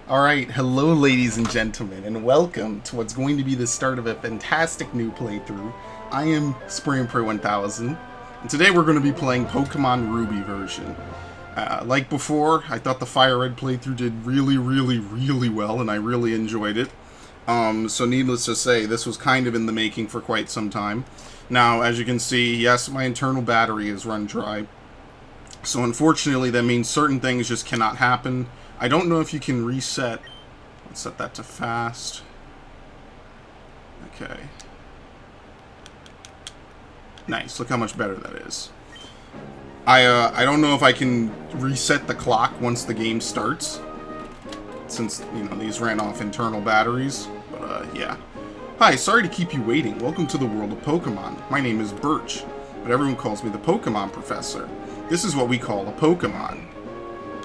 Alright, hello ladies and gentlemen, and welcome to what's going to be the start of a fantastic new playthrough. I am SpringPray1000, and today we're going to be playing Pokemon Ruby version. Like before, I thought the Fire Red playthrough did really well, and I really enjoyed it. So needless to say, this was kind of in the making for quite some time. Now, as you can see, yes, my internal battery is run dry. So unfortunately, that means certain things just cannot happen. I don't know if you can reset. Let's set that to fast. Okay. Nice. Look how much better that is. I don't know if I can reset the clock once the game starts, since, you know, these ran off internal batteries. But, yeah. Hi, sorry to keep you waiting. Welcome to the world of Pokemon. My name is Birch, but everyone calls me the Pokemon Professor. This is what we call a Pokemon.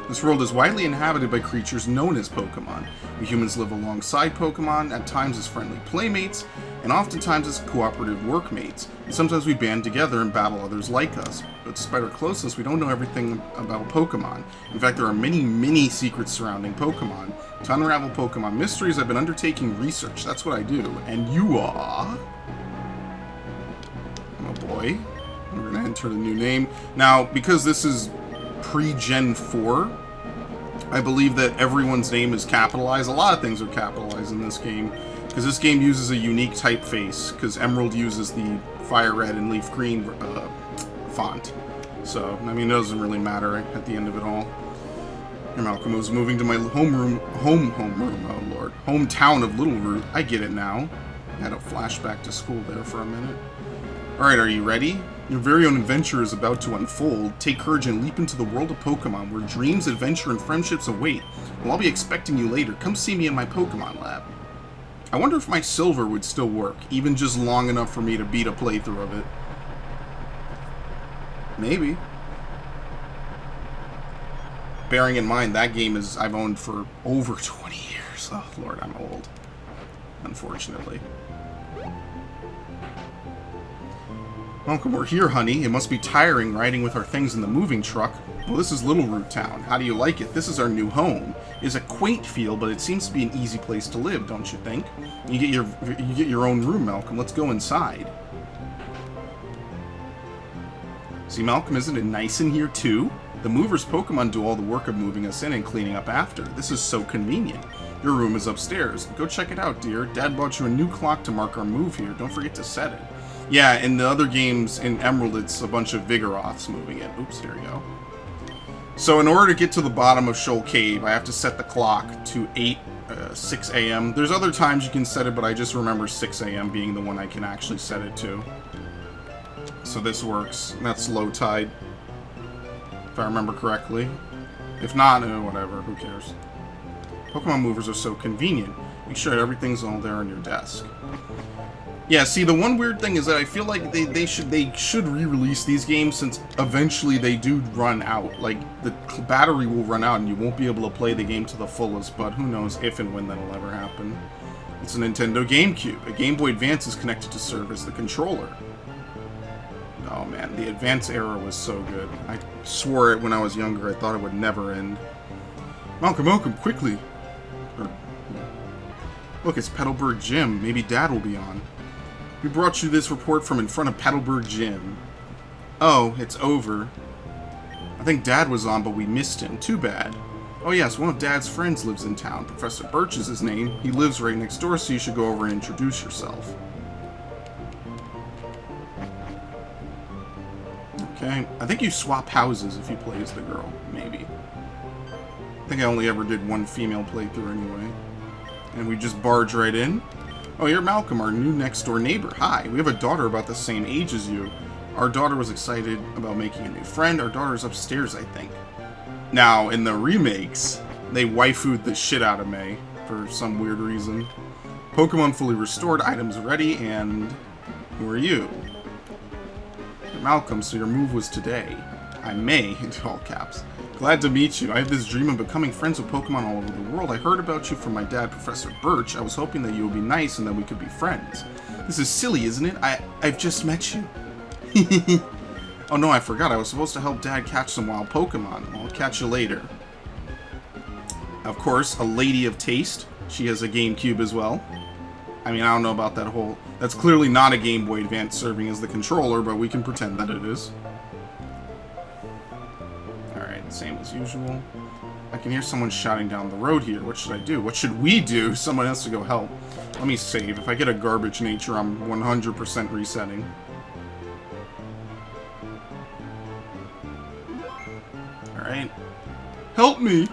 This world is widely inhabited by creatures known as Pokemon. We humans live alongside Pokemon, at times as friendly playmates, and oftentimes as cooperative workmates. And sometimes we band together and battle others like us. But despite our closeness, we don't know everything about Pokemon. In fact, there are many secrets surrounding Pokemon. To unravel Pokemon mysteries, I've been undertaking research. That's what I do. And you are... I'm a boy. We're going to enter the new name. Now, because this is pre-Gen 4, I believe that everyone's name is capitalized. A lot of things are capitalized in this game, because this game uses a unique typeface, because Emerald uses the Fire Red and Leaf Green font. So, I mean, it doesn't really matter at the end of it all. Here, Malcolm was moving to my hometown of Littleroot. I get it now. I had a flashback to school there for a minute. Alright, are you ready? Your very own adventure is about to unfold. Take courage and leap into the world of Pokemon, where dreams, adventure, and friendships await. Well, I'll be expecting you later. Come see me in my Pokemon lab. I wonder if my Silver would still work, even just long enough for me to beat a playthrough of it. Maybe. Bearing in mind, that game is I've owned for over 20 years. Oh, Lord, I'm old. Unfortunately. Welcome, we're here, honey. It must be tiring riding with our things in the moving truck. Well, this is Littleroot Town. How do you like it? This is our new home. It's a quaint feel, but it seems to be an easy place to live, don't you think? You get your own room, Malcolm. Let's go inside. See, Malcolm, isn't it nice in here, too? The movers Pokemon do all the work of moving us in and cleaning up after. This is so convenient. Your room is upstairs. Go check it out, dear. Dad bought you a new clock to mark our move here. Don't forget to set it. Yeah, in the other games, in Emerald, it's a bunch of Vigoroths moving it. Oops, there you go. So in order to get to the bottom of Shoal Cave, I have to set the clock to 6 a.m. There's other times you can set it, but I just remember 6 a.m. being the one I can actually set it to. So this works. That's low tide, if I remember correctly. If not, whatever, who cares. Pokemon movers are so convenient. Make sure everything's all there on your desk. Yeah, see, the one weird thing is that I feel like they should re-release these games, since eventually they do run out. Like, the battery will run out and you won't be able to play the game to the fullest, but who knows if and when that'll ever happen. It's a Nintendo GameCube. A Game Boy Advance is connected to serve as the controller. Oh man, the Advance era was so good. I swore it when I was younger. I thought it would never end. Malcolm, quickly! Look, it's Petalburg Gym. Maybe Dad will be on. We brought you this report from in front of Petalburg Gym. Oh, it's over. I think Dad was on, but we missed him. Too bad. Oh yes, one of Dad's friends lives in town. Professor Birch is his name. He lives right next door, so you should go over and introduce yourself. Okay, I think you swap houses if you play as the girl, maybe. I think I only ever did one female playthrough anyway. And we just barge right in. Oh, you're Malcolm, our new next-door neighbor. Hi, we have a daughter about the same age as you. Our daughter was excited about making a new friend. Our daughter's upstairs, I think. Now, in the remakes, they waifu'd the shit out of May for some weird reason. Pokemon fully restored, items ready, and who are you? You're Malcolm, so your move was today. I'm May, in all caps. Glad to meet you. I have this dream of becoming friends with Pokemon all over the world. I heard about you from my dad, Professor Birch. I was hoping that you would be nice and that we could be friends. This is silly, isn't it? I've just met you. Oh no, I forgot. I was supposed to help Dad catch some wild Pokemon. I'll catch you later. Of course, a lady of taste. She has a GameCube as well. I mean, I don't know about that whole... That's clearly not a Game Boy Advance serving as the controller, but we can pretend that it is. Alright, same as usual. I can hear someone shouting down the road here. What should I do? What should we do? Someone has to go help. Let me save. If I get a garbage nature, I'm 100% resetting. Alright. Help me!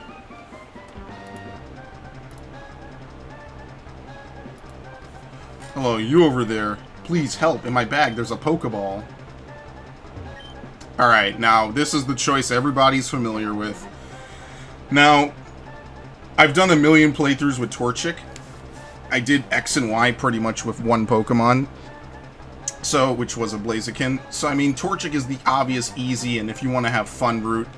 Hello, you over there. Please help. In my bag, there's a Pokeball. Alright, now, this is the choice everybody's familiar with. Now, I've done a million playthroughs with Torchic. I did X and Y pretty much with one Pokemon. So, which was a Blaziken. So, I mean, Torchic is the obvious, easy, and if you want to have fun route.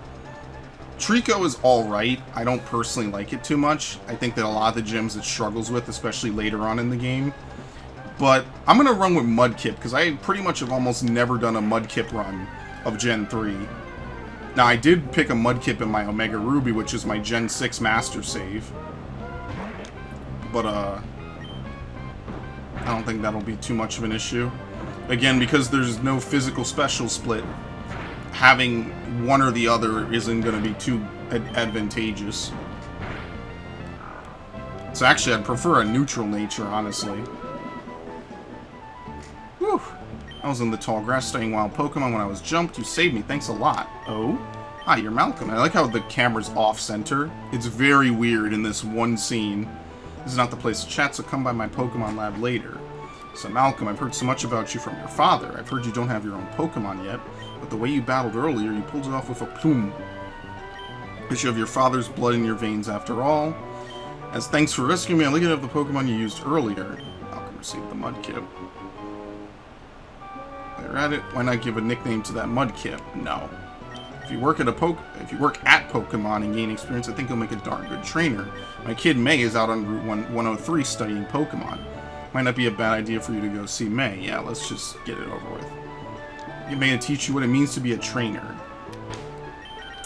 Treecko is alright. I don't personally like it too much. I think that a lot of the gyms it struggles with, especially later on in the game. But I'm going to run with Mudkip, because I pretty much have almost never done a Mudkip run of Gen 3. Now, I did pick a Mudkip in my Omega Ruby, which is my Gen 6 Master Save. But, I don't think that'll be too much of an issue. Again, because there's no physical special split, having one or the other isn't going to be too advantageous. So actually, I'd prefer a neutral nature, honestly. Whew. I was in the tall grass studying wild Pokemon when I was jumped. You saved me. Thanks a lot. Oh? Hi, you're Malcolm. I like how the camera's off-center. It's very weird in this one scene. This is not the place to chat, so come by my Pokemon lab later. So Malcolm, I've heard so much about you from your father. I've heard you don't have your own Pokemon yet, but the way you battled earlier, you pulled it off with a plume. Because you have your father's blood in your veins after all. As thanks for rescuing me, I look at the Pokemon you used earlier. Malcolm received the Mudkip. While you're at it, why not give a nickname to that Mudkip? No. If you work at Pokemon and gain experience, I think you'll make a darn good trainer. My kid May is out on Route 103 studying Pokemon. Might not be a bad idea for you to go see May. Yeah, let's just get it over with. Get May to teach you what it means to be a trainer.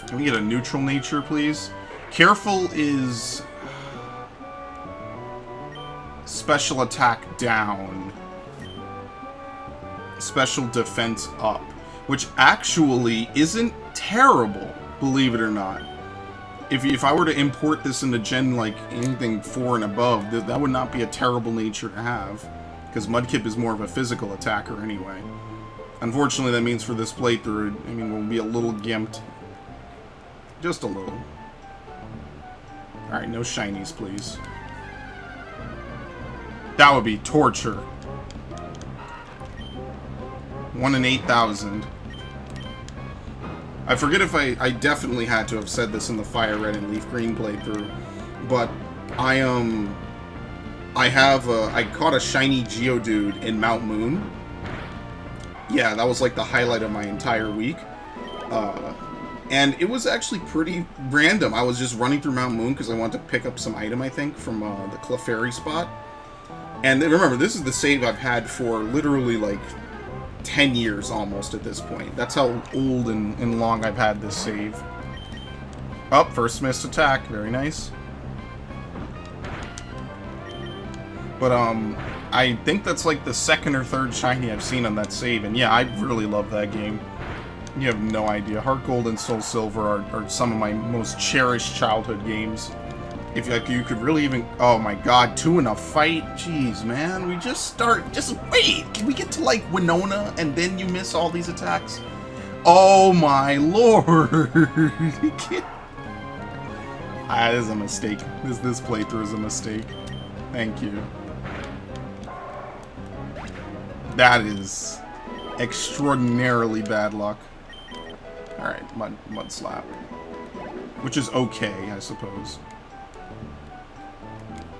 Can we get a neutral nature, please? Careful is... special attack down. Special defense up. Which actually isn't terrible, believe it or not. If I were to import this into Gen, like, anything 4 and above, that would not be a terrible nature to have. Because Mudkip is more of a physical attacker anyway. Unfortunately, that means for this playthrough, I mean, we'll be a little gimped. Just a little. Alright, no shinies, please. That would be torture. 1 in 8,000. I forget if I definitely had to have said this in the Fire Red and Leaf Green playthrough, but I caught a shiny Geodude in Mount Moon. Yeah, that was like the highlight of my entire week. And it was actually pretty random. I was just running through Mount Moon because I wanted to pick up some item, I think, from the Clefairy spot. And remember, this is the save I've had for literally like 10 years almost at this point. That's how old and long I've had this save. Oh, first missed attack. Very nice. But, I think that's like the second or third shiny I've seen on that save. And yeah, I really love that game. You have no idea. Heart Gold and Soul Silver are some of my most cherished childhood games. If like, you could really even... Oh my god, 2 in a fight? Jeez, man. We just start... Just wait! Can we get to, like, Winona and then you miss all these attacks? Oh my lord! You can't... That is a mistake. This playthrough is a mistake. Thank you. That is extraordinarily bad luck. Alright, mud slap. Which is okay, I suppose.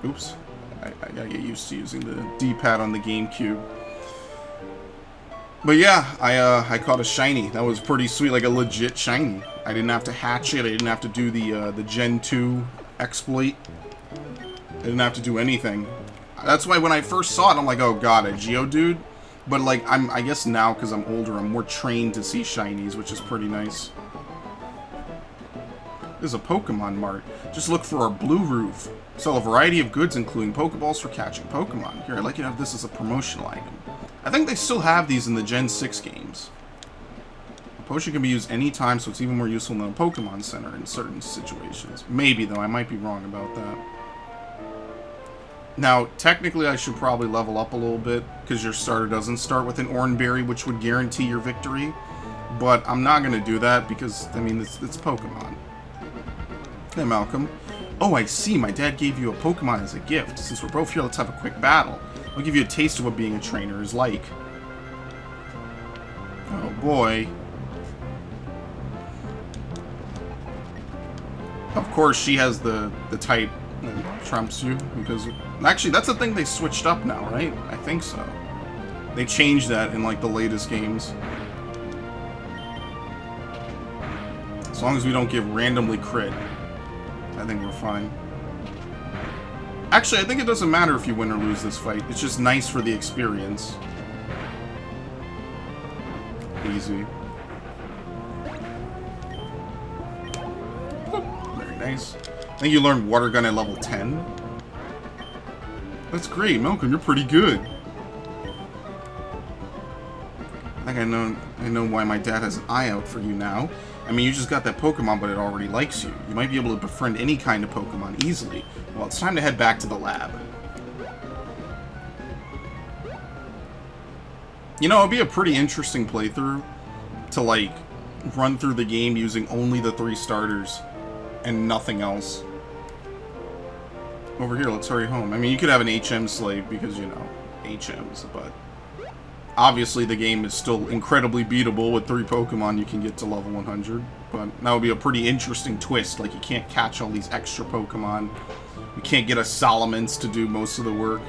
Oops. I gotta get used to using the D-pad on the GameCube. But yeah, I caught a shiny. That was pretty sweet, like a legit shiny. I didn't have to hatch it. I didn't have to do the Gen 2 exploit. I didn't have to do anything. That's why when I first saw it, I'm like, oh god, a Geodude? But like, I guess now, because I'm older, I'm more trained to see shinies, which is pretty nice. This is a Pokemon Mart. Just look for our blue roof. Sell a variety of goods, including Pokeballs for catching Pokemon. Here, I'd like you to have this as a promotional item. I think they still have these in the Gen 6 games. A potion can be used anytime, so it's even more useful than a Pokemon Center in certain situations. Maybe, though. I might be wrong about that. Now, technically, I should probably level up a little bit, because your starter doesn't start with an Oranberry, which would guarantee your victory. But I'm not going to do that, because, I mean, it's Pokemon. Hey, Malcolm. Oh, I see. My dad gave you a Pokemon as a gift. Since we're both here, let's have a quick battle. I'll give you a taste of what being a trainer is like. Oh, boy. Of course, she has the type that trumps you, because... Actually, that's the thing they switched up now, right? I think so. They changed that in, like, the latest games. As long as we don't get randomly crit, I think we're fine. Actually, I think it doesn't matter if you win or lose this fight. It's just nice for the experience. Easy. Very nice. I think you learned Water Gun at level 10. That's great, Malcolm. You're pretty good. I think I know why my dad has an eye out for you now. I mean, you just got that Pokemon, but it already likes you. You might be able to befriend any kind of Pokemon easily. Well, it's time to head back to the lab. You know, it'd be a pretty interesting playthrough to, like, run through the game using only the 3 starters and nothing else. Over here, let's hurry home. I mean, you could have an HM slave because, you know, HMs, but... Obviously, the game is still incredibly beatable with 3 Pokemon you can get to level 100, but that would be a pretty interesting twist. Like, you can't catch all these extra Pokemon. You can't get a Salamence to do most of the work.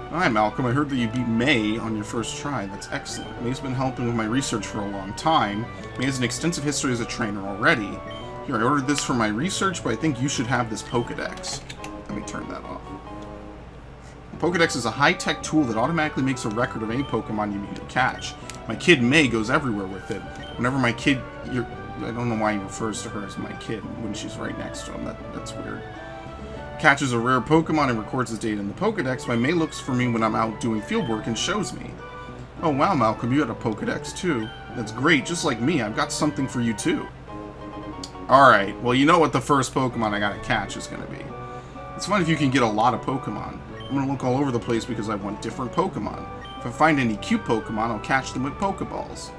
Hi, Malcolm. I heard that you beat May on your first try. That's excellent. May's been helping with my research for a long time. May has an extensive history as a trainer already. Here, I ordered this for my research, but I think you should have this Pokedex. Let me turn that off. Pokedex is a high-tech tool that automatically makes a record of any Pokemon you need to catch. My kid May goes everywhere with it. Whenever my kid... I don't know why he refers to her as my kid when she's right next to him. That's weird. Catches a rare Pokemon and records his data in the Pokedex. My May looks for me when I'm out doing fieldwork and shows me. Oh wow, Malcolm, you had a Pokedex too. That's great, just like me. I've got something for you too. Alright, well you know what the first Pokemon I gotta catch is gonna be. It's fun if you can get a lot of Pokemon. I'm gonna look all over the place because I want different Pokemon. If I find any cute Pokemon, I'll catch them with Pokeballs.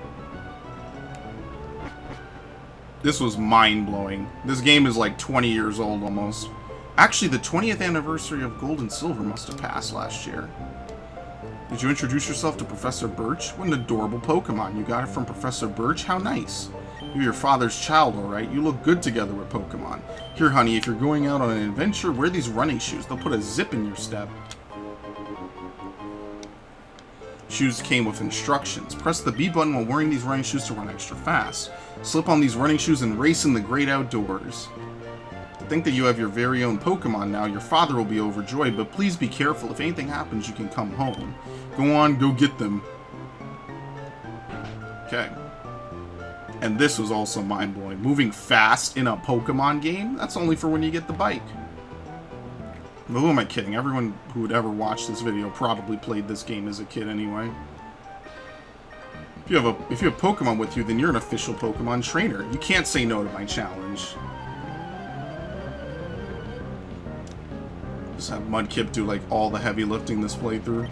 This was mind-blowing. This game is like 20 years old almost. Actually, the 20th anniversary of Gold and Silver must have passed last year. Did you introduce yourself to Professor Birch? What an adorable Pokemon. You got it from Professor Birch? How nice. You're your father's child, alright? You look good together with Pokemon. Here, honey, if you're going out on an adventure, wear these running shoes. They'll put a zip in your step. Shoes came with instructions. Press the B button while wearing these running shoes to run extra fast. Slip on these running shoes and race in the great outdoors. To think that you have your very own Pokemon now, your father will be overjoyed, but please be careful. If anything happens, you can come home. Go on, go get them. Okay. And this was also mind-blowing. Moving fast in a Pokemon game? That's only for when you get the bike. But who am I kidding? Everyone who would ever watch this video probably played this game as a kid anyway. If you have Pokemon with you, then you're an official Pokemon trainer. You can't say no to my challenge. Just have Mudkip do like all the heavy lifting this playthrough.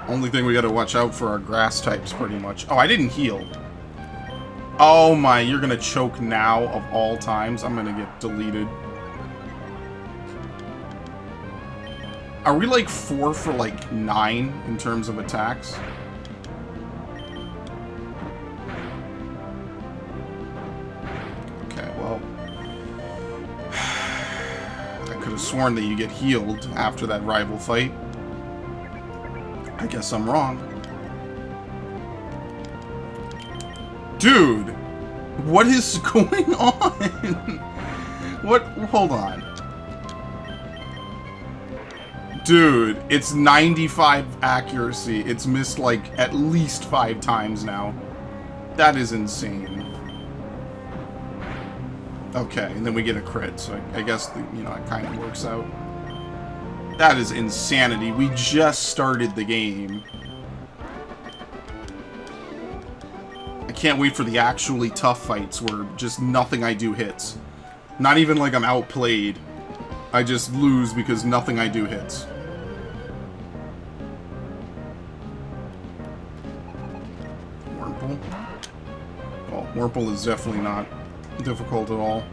Only thing we gotta watch out for are grass types pretty much. Oh, I didn't heal. Oh my, you're gonna choke now of all times. I'm gonna get deleted. Are we like 4 for like 9 in terms of attacks? Okay, well. I could have sworn that you get healed after that rival fight. I guess I'm wrong. Dude! What is going on? What? Hold on. Dude, it's 95 accuracy. It's missed like at least 5 times now. That is insane. Okay, and then we get a crit, so I guess, you know, it kind of works out. That is insanity. We just started the game. I can't wait for the actually tough fights where just nothing I do hits. Not even like I'm outplayed. I just lose because nothing I do hits. Wurmple? Oh, Wurmple is definitely not difficult at all.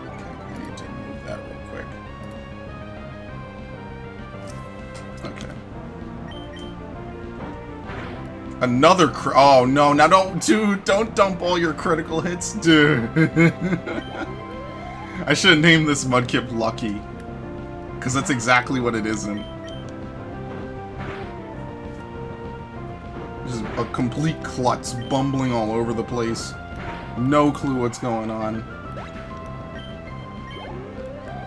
Okay, I need to move that real quick. Okay. Another oh no, now dude, don't dump all your critical hits, dude. I should have named this Mudkip Lucky. Because that's exactly what it isn't. Just a complete klutz, bumbling all over the place. No clue what's going on.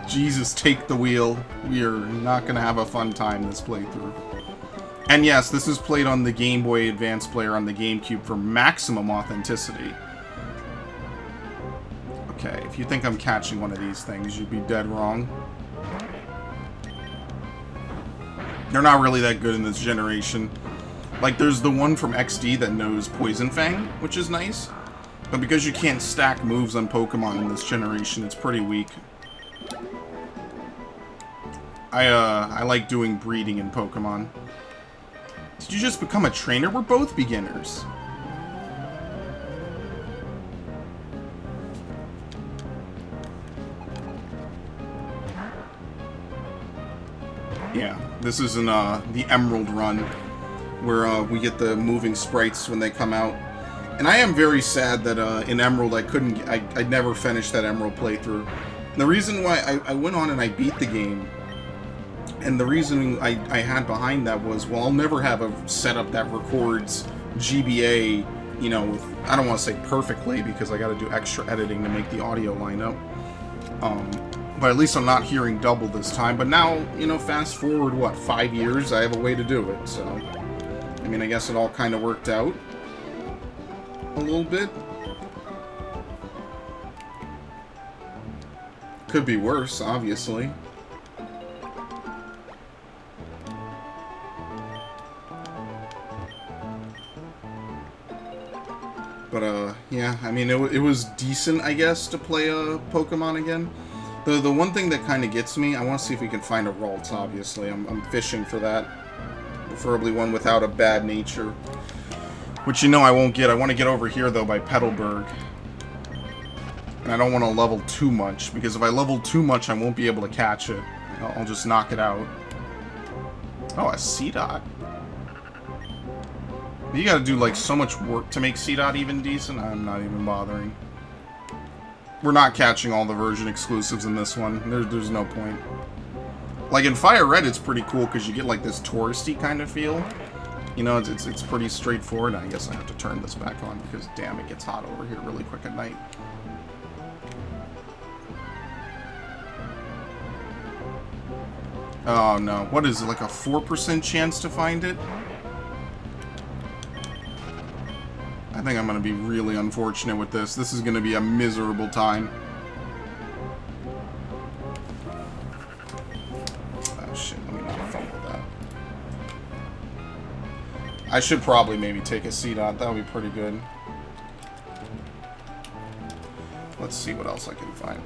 Jesus, take the wheel. We are not going to have a fun time this playthrough. And yes, this is played on the Game Boy Advance player on the GameCube for maximum authenticity. Okay, if you think I'm catching one of these things, you'd be dead wrong. They're not really that good in this generation. Like, there's the one from XD that knows Poison Fang, which is nice. But because you can't stack moves on Pokemon in this generation, it's pretty weak. I like doing breeding in Pokemon. Did you just become a trainer? We're both beginners. Yeah, this is in the Emerald run, where we get the moving sprites when they come out. And I am very sad that in Emerald I never finished that Emerald playthrough. And the reason why I went on and I beat the game, and the reason I had behind that was, well, I'll never have a setup that records GBA, you know, with, I don't want to say perfectly because I got to do extra editing to make the audio line up. But at least I'm not hearing double this time. But now, you know, fast forward, what, 5 years, I have a way to do it. So, I mean, I guess it all kind of worked out a little bit. Could be worse, obviously. But, yeah, I mean, it was decent, I guess, to play Pokemon again. The one thing that kind of gets me, I want to see if we can find a Ralts, obviously. I'm fishing for that. Preferably one without a bad nature. Which, you know, I won't get. I want to get over here, though, by Petalburg. And I don't want to level too much, because if I level too much, I won't be able to catch it. I'll just knock it out. Oh, a Seedot. You gotta do, like, so much work to make Seedot even decent. I'm not even bothering. We're not catching all the version exclusives in this one. There's no point. Like, in Fire Red, it's pretty cool, because you get, like, this touristy kind of feel. You know, it's pretty straightforward. I guess I have to turn this back on, because, damn, it gets hot over here really quick at night. Oh, no. What is it, like a 4% chance to find it? I think I'm going to be really unfortunate with this. This is going to be a miserable time. Oh, shit. Let me not fumble that. I should probably maybe take a Seedot. That would be pretty good. Let's see what else I can find.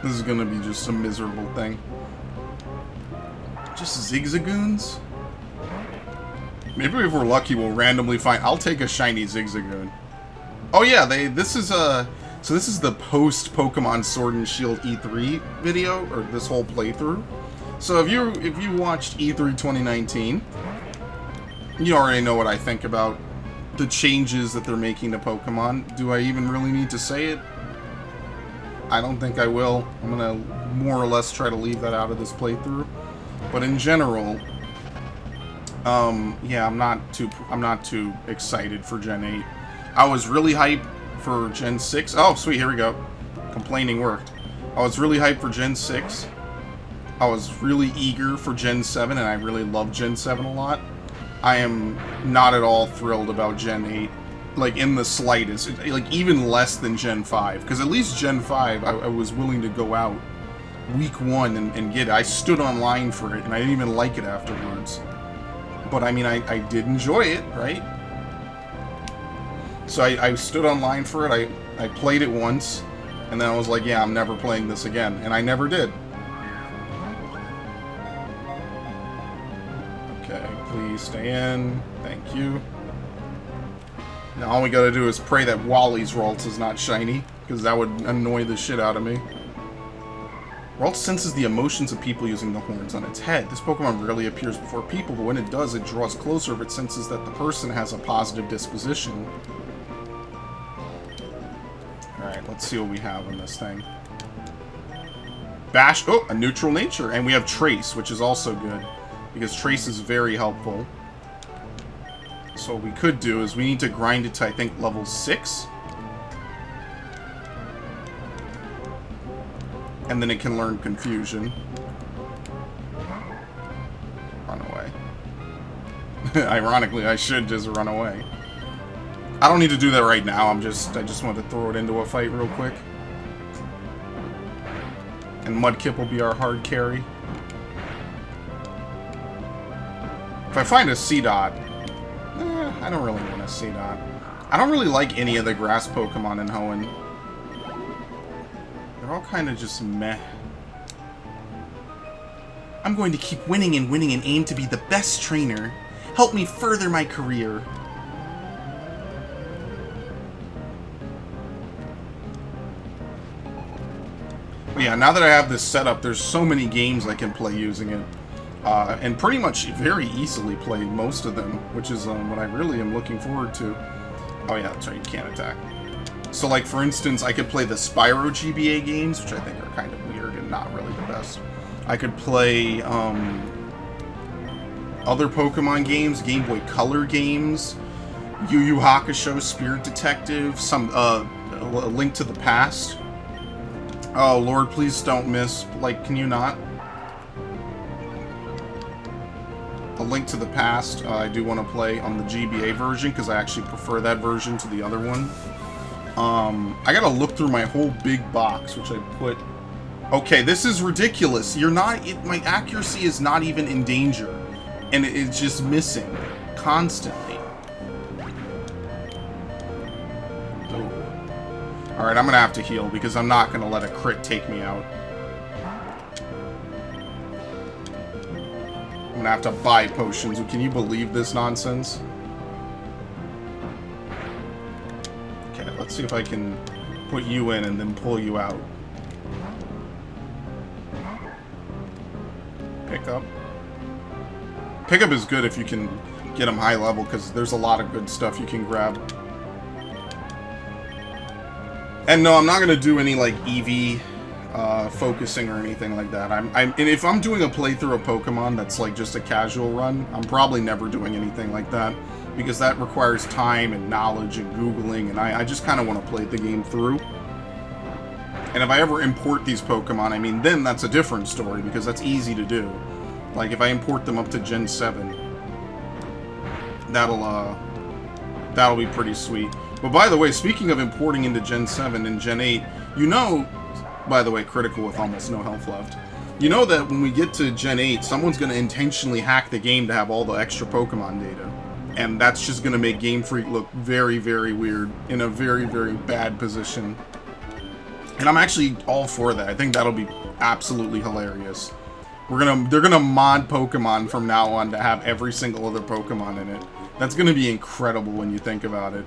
This is going to be just a miserable thing. Just Zigzagoons? Maybe if we're lucky, we'll randomly find. I'll take a shiny Zigzagoon. Oh yeah, this is the post Pokemon Sword and Shield E3 video, or this whole playthrough. So if you watched E3 2019, you already know what I think about the changes that they're making to Pokemon. Do I even really need to say it? I don't think I will. I'm gonna more or less try to leave that out of this playthrough. But in general, yeah, I'm not too excited for Gen 8. I was really hyped for Gen 6. Oh, sweet, here we go. Complaining worked. I was really hyped for Gen 6. I was really eager for Gen 7, and I really love Gen 7 a lot. I am not at all thrilled about Gen 8. Like, in the slightest. Like, even less than Gen 5. Because at least Gen 5, I was willing to go out week 1 and get it. I stood online for it, and I didn't even like it afterwards. But, I mean, I did enjoy it, right? So I stood online for it, I played it once, and then I was like, yeah, I'm never playing this again. And I never did. Okay, please stay in. Thank you. Now all we gotta do is pray that Wally's Ralts is not shiny, because that would annoy the shit out of me. Ralts senses the emotions of people using the horns on its head. This Pokemon rarely appears before people, but when it does, it draws closer if it senses that the person has a positive disposition. Alright, let's see what we have in this thing. Bash, oh, a neutral nature, and we have Trace, which is also good, because Trace is very helpful. So what we could do is we need to grind it to, I think, level 6. And then it can learn Confusion. Run away. Ironically, I should just run away. I don't need to do that right now. I just want to throw it into a fight real quick. And Mudkip will be our hard carry. If I find a Seedot, I don't really want a Seedot. I don't really like any of the grass Pokemon in Hoenn. They're all kind of just meh. I'm going to keep winning and winning and aim to be the best trainer. Help me further my career. But yeah, now that I have this set up, there's so many games I can play using it. And pretty much very easily play most of them, which is what I really am looking forward to. Oh yeah, that's right, you can't attack. So like, for instance, I could play the Spyro GBA games, which I think are kind of weird and not really the best. I could play other Pokemon games, Game Boy Color games, Yu Yu Hakusho, Spirit Detective, some A Link to the Past. Oh Lord, please don't miss. Like, can you not? A Link to the Past, I do want to play on the GBA version, because I actually prefer that version to the other one. I gotta look through my whole big box, which I put... Okay, this is ridiculous. You're not... my accuracy is not even in danger. And it's just missing. Constantly. Oh. Alright, I'm gonna have to heal, because I'm not gonna let a crit take me out. I'm gonna have to buy potions. Can you believe this nonsense? Okay, let's see if I can put you in and then pull you out. Pickup. Pickup is good if you can get them high level, because there's a lot of good stuff you can grab. And no, I'm not gonna do any like EV focusing or anything like that. And if I'm doing a playthrough of Pokemon that's like just a casual run, I'm probably never doing anything like that, because that requires time and knowledge and Googling, and I just kind of want to play the game through. And if I ever import these Pokemon, I mean, then that's a different story, because that's easy to do. Like, if I import them up to Gen 7, that'll be pretty sweet. But by the way, speaking of importing into Gen 7 and Gen 8, you know, by the way, critical with almost no health left. You know that when we get to Gen 8, someone's going to intentionally hack the game to have all the extra Pokemon data. And that's just going to make Game Freak look very, very weird, in a very, very bad position. And I'm actually all for that. I think that'll be absolutely hilarious. They're gonna mod Pokemon from now on to have every single other Pokemon in it. That's gonna be incredible when you think about it.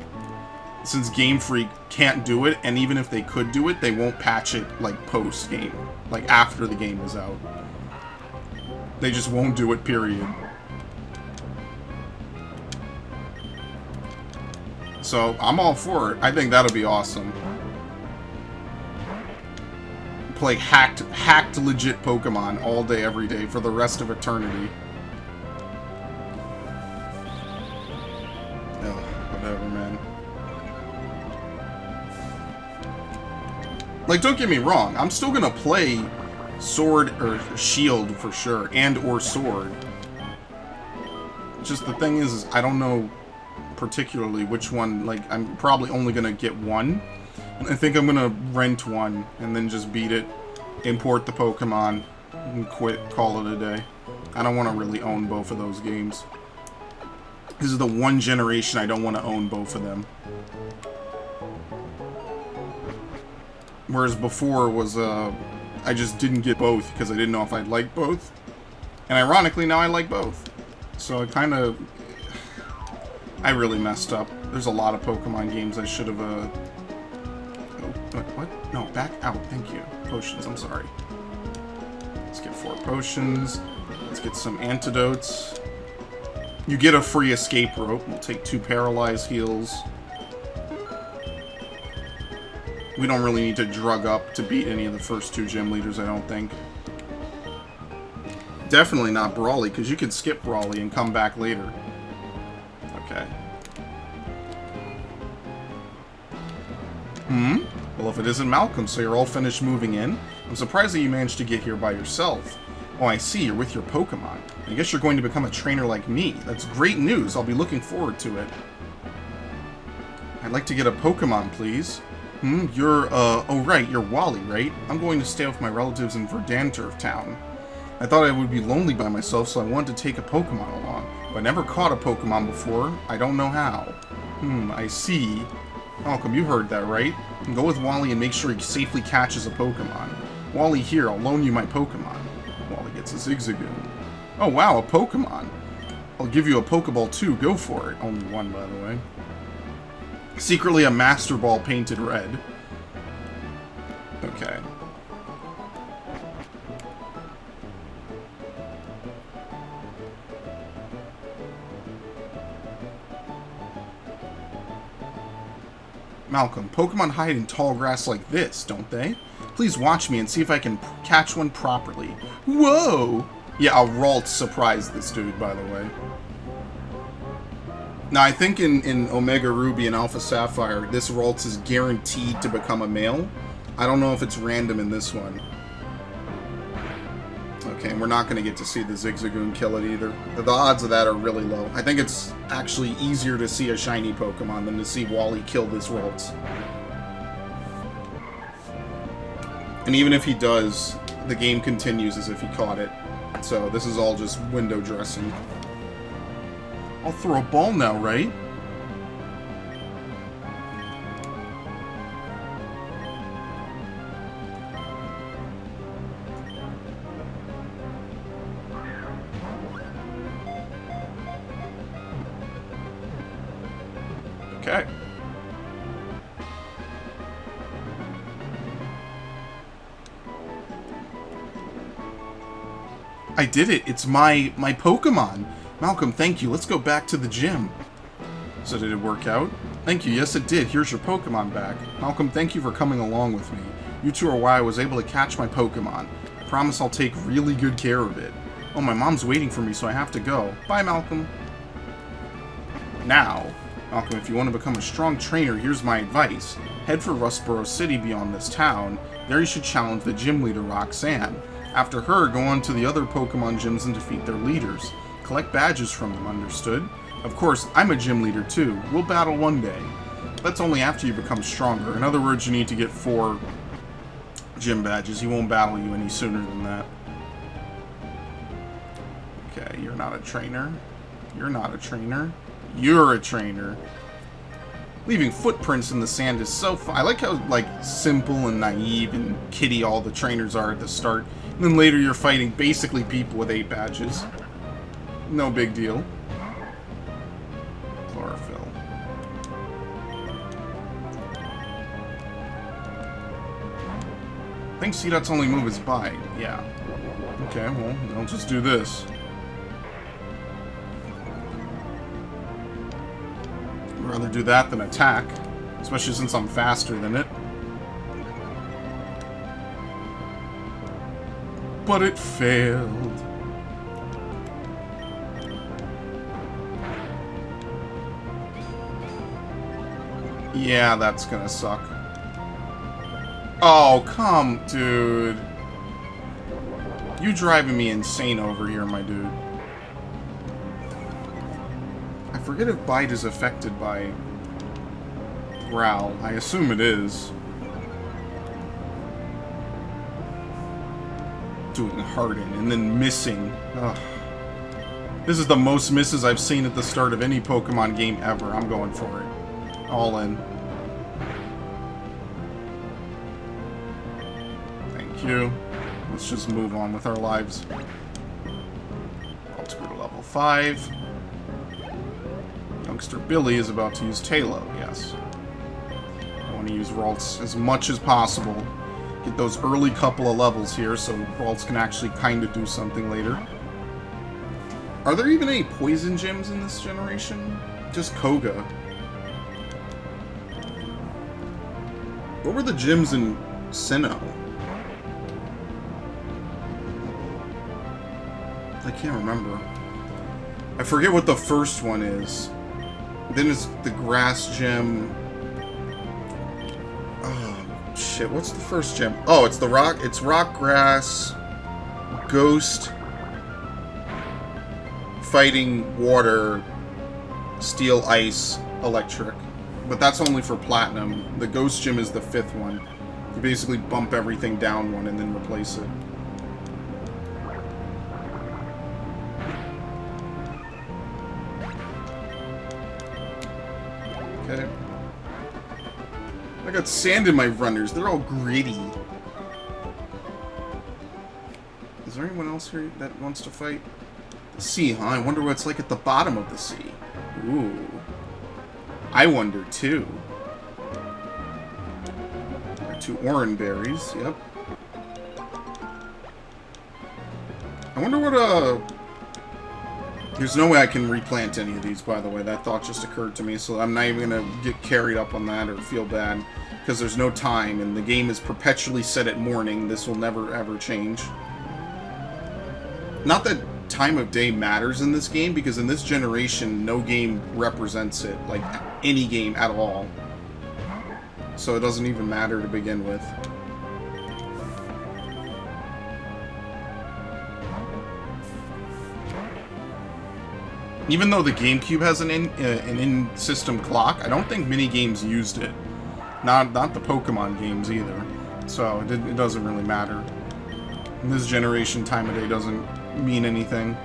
Since Game Freak can't do it, and even if they could do it, they won't patch it like post-game, like after the game is out. They just won't do it, period. So I'm all for it. I think that'll be awesome. Play hacked legit Pokemon all day, every day, for the rest of eternity. Ugh, whatever, man. Like, don't get me wrong, I'm still gonna play Sword or Shield for sure, and or Sword. just the thing is I don't know particularly which one. Like, I'm probably only gonna get one. And I think I'm gonna rent one and then just beat it, import the Pokemon, and quit, call it a day. I don't want to really own both of those games. This is the one generation I don't want to own both of them. Whereas before was, I just didn't get both because I didn't know if I'd like both. And ironically, now I like both. So I really messed up. There's a lot of Pokemon games I should have, oh, what? No, back out. Thank you. Potions, I'm sorry. Let's get 4 potions. Let's get some antidotes. You get a free escape rope. We'll take 2 paralyzed heals. We don't really need to drug up to beat any of the first 2 gym leaders, I don't think. Definitely not Brawly, because you can skip Brawly and come back later. Okay. Well, if it isn't Malcolm, so you're all finished moving in? I'm surprised that you managed to get here by yourself. Oh, I see, you're with your Pokemon. I guess you're going to become a trainer like me. That's great news. I'll be looking forward to it. I'd like to get a Pokemon, please. You're, oh right, you're Wally, right? I'm going to stay with my relatives in Verdanturf Town. I thought I would be lonely by myself, so I wanted to take a Pokemon along. But I never caught a Pokemon before. I don't know how. I see. Malcolm, you heard that, right? Go with Wally and make sure he safely catches a Pokemon. Wally, here, I'll loan you my Pokemon. Wally gets a Zigzagoon. Oh wow, a Pokemon. I'll give you a Pokeball too, go for it. Only one, by the way. Secretly a Master Ball painted red. Okay. Malcolm, Pokemon hide in tall grass like this, don't they? Please watch me and see if I can catch one properly. Whoa! Yeah, I'll Ralt surprise this dude, by the way. Now, I think in Omega Ruby and Alpha Sapphire, this Ralts is guaranteed to become a male. I don't know if it's random in this one. Okay, and we're not going to get to see the Zigzagoon kill it either. The odds of that are really low. I think it's actually easier to see a shiny Pokemon than to see Wally kill this Ralts. And even if he does, the game continues as if he caught it. So this is all just window dressing. I'll throw a ball now, right? Okay. I did it. It's my Pokemon. Malcolm, thank you. Let's go back to the gym. So did it work out? Thank you. Yes, it did. Here's your Pokemon back. Malcolm, thank you for coming along with me. You two are why I was able to catch my Pokemon. I promise I'll take really good care of it. Oh, my mom's waiting for me, so I have to go. Bye, Malcolm. Now, Malcolm, if you want to become a strong trainer, here's my advice. Head for Rustboro City beyond this town. There you should challenge the gym leader, Roxanne. After her, go on to the other Pokemon gyms and defeat their leaders. Collect badges from them, understood? Of course, I'm a gym leader too. We'll battle one day. That's only after you become stronger. In other words, you need to get 4 gym badges. He won't battle you any sooner than that. Okay, you're not a trainer. You're not a trainer. You're a trainer. Leaving footprints in the sand is so fun. I like how, like, simple and naive and kiddie all the trainers are at the start. And then later you're fighting basically people with 8 badges. No big deal. Chlorophyll. I think Seedot's only move is Bite. Yeah. Okay, well, I'll just do this. I'd rather do that than attack. Especially since I'm faster than it. But it failed. Yeah, that's gonna suck. Oh, come, dude. You driving me insane over here, my dude. forget if Bite is affected by Growl. I assume it is. Doing Harden and then missing. Ugh. This is the most misses I've seen at the start of any Pokemon game ever. I'm going for it. All in. Thank you. Let's just move on with our lives. Let's go to level 5. Youngster Billy is about to use Tailo, yes. I want to use Ralts as much as possible. Get those early couple of levels here so Ralts can actually kind of do something later. Are there even any poison gyms in this generation? Just Koga. What were the gyms in Sinnoh? I can't remember. I forget what the first one is. Then it's the grass gym. Oh shit! What's the first gym? Oh, it's the rock. It's rock, grass, ghost, fighting, water, steel, ice, electric. But that's only for platinum. The ghost gym is the 5th one. You basically bump everything down one and then replace it. Okay. I got sand in my runners. They're all gritty. Is there anyone else here that wants to fight? The sea, huh? I wonder what it's like at the bottom of the sea. Ooh. I wonder, too. There are 2 orange berries. Yep. I wonder what, There's no way I can replant any of these, by the way. That thought just occurred to me, so I'm not even going to get carried up on that or feel bad. Because there's no time, and the game is perpetually set at morning. This will never, ever change. Not that time of day matters in this game, because in this generation, no game represents it, like any game at all. So it doesn't even matter to begin with. Even though the GameCube has an in-system clock, I don't think mini games used it. Not the Pokemon games either. So it doesn't really matter. In this generation, time of day doesn't mean anything.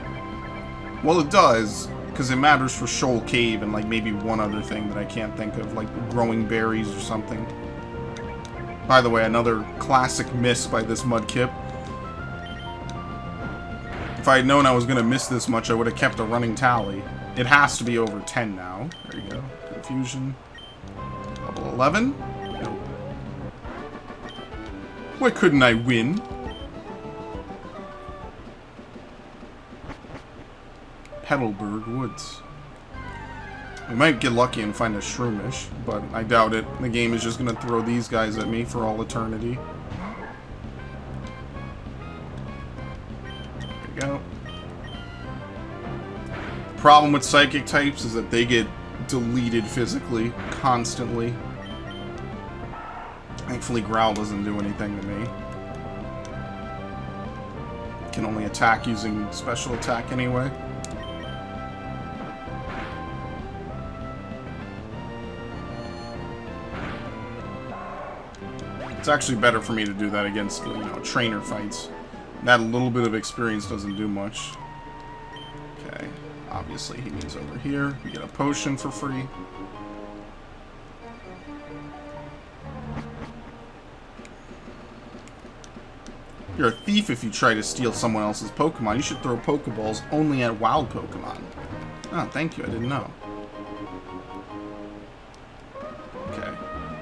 Well, it does, because it matters for Shoal Cave and like maybe one other thing that I can't think of, like growing berries or something. By the way, another classic miss by this Mudkip. If I had known I was going to miss this much, I would have kept a running tally. It has to be over 10 now. There you go. Confusion. Level 11? No. Why couldn't I win? Petalburg Woods. We might get lucky and find a Shroomish, but I doubt it. The game is just going to throw these guys at me for all eternity. Go. The problem with psychic types is that they get deleted physically, constantly. Thankfully, Growl doesn't do anything to me. Can only attack using special attack anyway. It's actually better for me to do that against, trainer fights. That little bit of experience doesn't do much. Okay, obviously he needs over here. We get a potion for free. You're a thief if you try to steal someone else's Pokemon. You should throw Pokeballs only at wild Pokemon. Oh, thank you, I didn't know. Okay,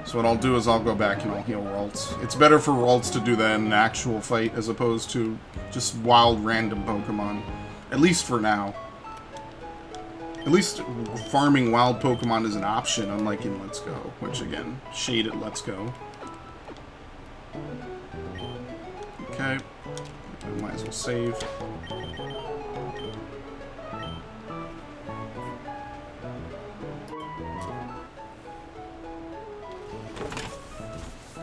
so what I'll do is I'll go back and I'll heal Ralts. It's better for Ralts to do that in an actual fight as opposed to just wild random Pokemon. At least for now. At least farming wild Pokemon is an option, unlike in Let's Go, which again, shade at Let's Go. Okay, I might as well save.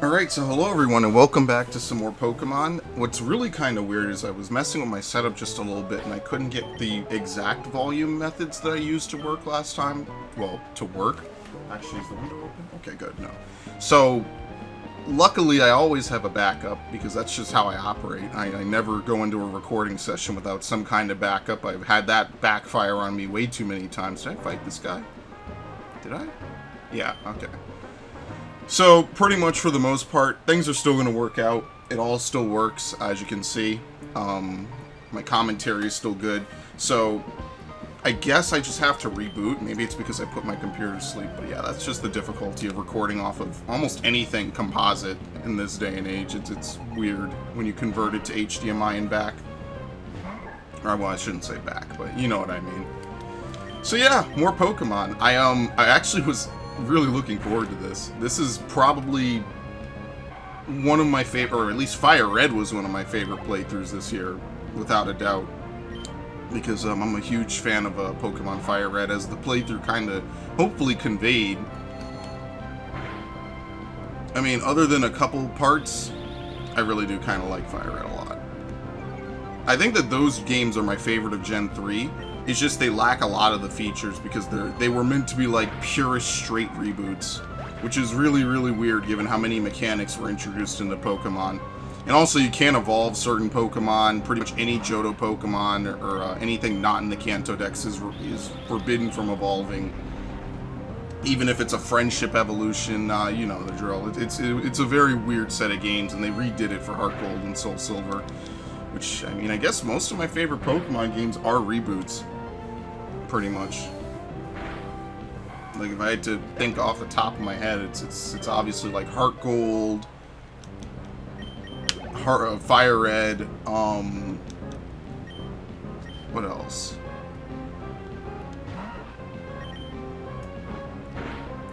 Alright, so hello everyone and welcome back to some more Pokemon. What's really kind of weird is I was messing with my setup just a little bit and I couldn't get the exact volume methods that I used to work last time. Well, to work. Actually, is the window open? Okay, good, no. So, luckily I always have a backup because that's just how I operate. I never go into a recording session without some kind of backup. I've had that backfire on me way too many times. Did I fight this guy? Did I? Yeah, okay. So, pretty much for the most part, things are still going to work out. It all still works, as you can see. My commentary is still good. So, I guess I just have to reboot. Maybe it's because I put my computer to sleep. But yeah, that's just the difficulty of recording off of almost anything composite in this day and age. It's weird when you convert it to HDMI and back. Or, well, I shouldn't say back, but you know what I mean. So yeah, more Pokemon. I actually was really looking forward to this. This is probably one of my favorite, or at least Fire Red was one of my favorite playthroughs this year, without a doubt. Because I'm a huge fan of Pokemon Fire Red, as the playthrough kind of hopefully conveyed. I mean, other than a couple parts, I really do kind of like Fire Red a lot. I think that those games are my favorite of Gen 3. It's just they lack a lot of the features because they were meant to be like purest straight reboots, which is really, really weird given how many mechanics were introduced into Pokemon. And also you can't evolve certain Pokemon. Pretty much any Johto Pokemon or anything not in the Kanto Dex is forbidden from evolving. Even if it's a friendship evolution, you know the drill. It's a very weird set of games, and they redid it for Heart Gold and Soul Silver. Which, I mean, I guess most of my favorite Pokemon games are reboots. Pretty much. Like, if I had to think off the top of my head, it's obviously like Heart Gold, Fire Red, what else?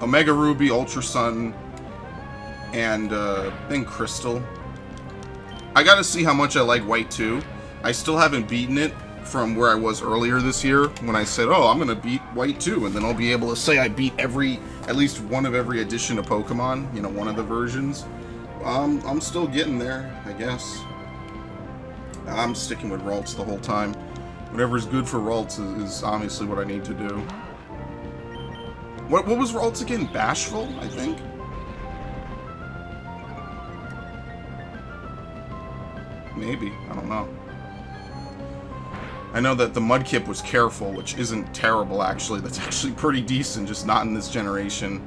Omega Ruby, Ultra Sun, and then Crystal. I gotta see how much I like White 2. I still haven't beaten it from where I was earlier this year when I said, oh, I'm gonna beat White 2, and then I'll be able to say I beat at least one of every edition of Pokemon, you know, one of the versions. I'm still getting there, I guess. I'm sticking with Ralts the whole time. Whatever's good for Ralts is obviously what I need to do. What was Ralts again? Bashful, I think? Maybe. I don't know. I know that the Mudkip was Careful, which isn't terrible, actually. That's actually pretty decent, just not in this generation.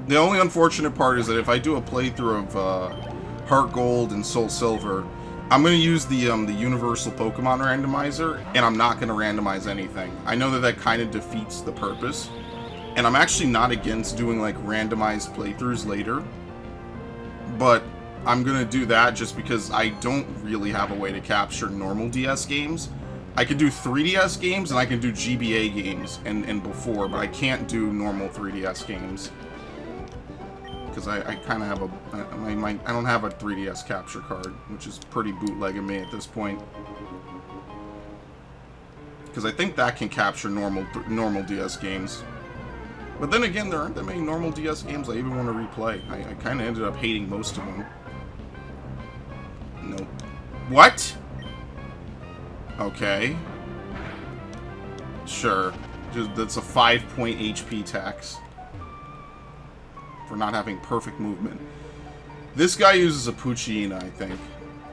The only unfortunate part is that if I do a playthrough of Heart Gold and Soul Silver, I'm going to use the Universal Pokemon Randomizer, and I'm not going to randomize anything. I know that that kind of defeats the purpose, and I'm actually not against doing, like, randomized playthroughs later, but I'm going to do that just because I don't really have a way to capture normal DS games. I can do 3DS games and I can do GBA games and before, but I can't do normal 3DS games. Because I kind of have I don't have a 3DS capture card, which is pretty bootleg of me at this point. Because I think that can capture normal DS games. But then again, there aren't that many normal DS games I even want to replay. I kind of ended up hating most of them. Nope. What? Okay. Sure. That's a 5-point HP tax for not having perfect movement. This guy uses a Poochyena, I think.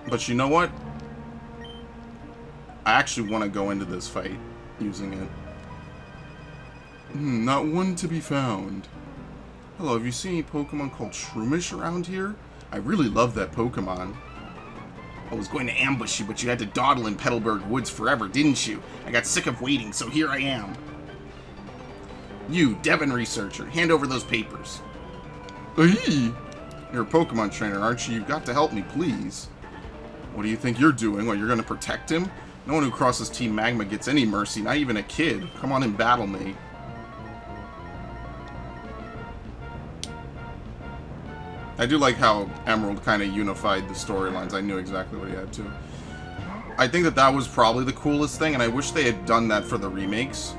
But you know what? I actually want to go into this fight using it. Not one to be found. Hello, have you seen any Pokemon called Shroomish around here? I really love that Pokemon. I was going to ambush you, but you had to dawdle in Petalburg Woods forever, didn't you? I got sick of waiting, so here I am. You, Devon researcher, hand over those papers. Hey! You're a Pokemon trainer, aren't you? You've got to help me, please. What do you think you're doing? What, you're going to protect him? No one who crosses Team Magma gets any mercy, not even a kid. Come on and battle me. I do like how Emerald kind of unified the storylines. I knew exactly what he had to. I think that was probably the coolest thing, and I wish they had done that for the remakes.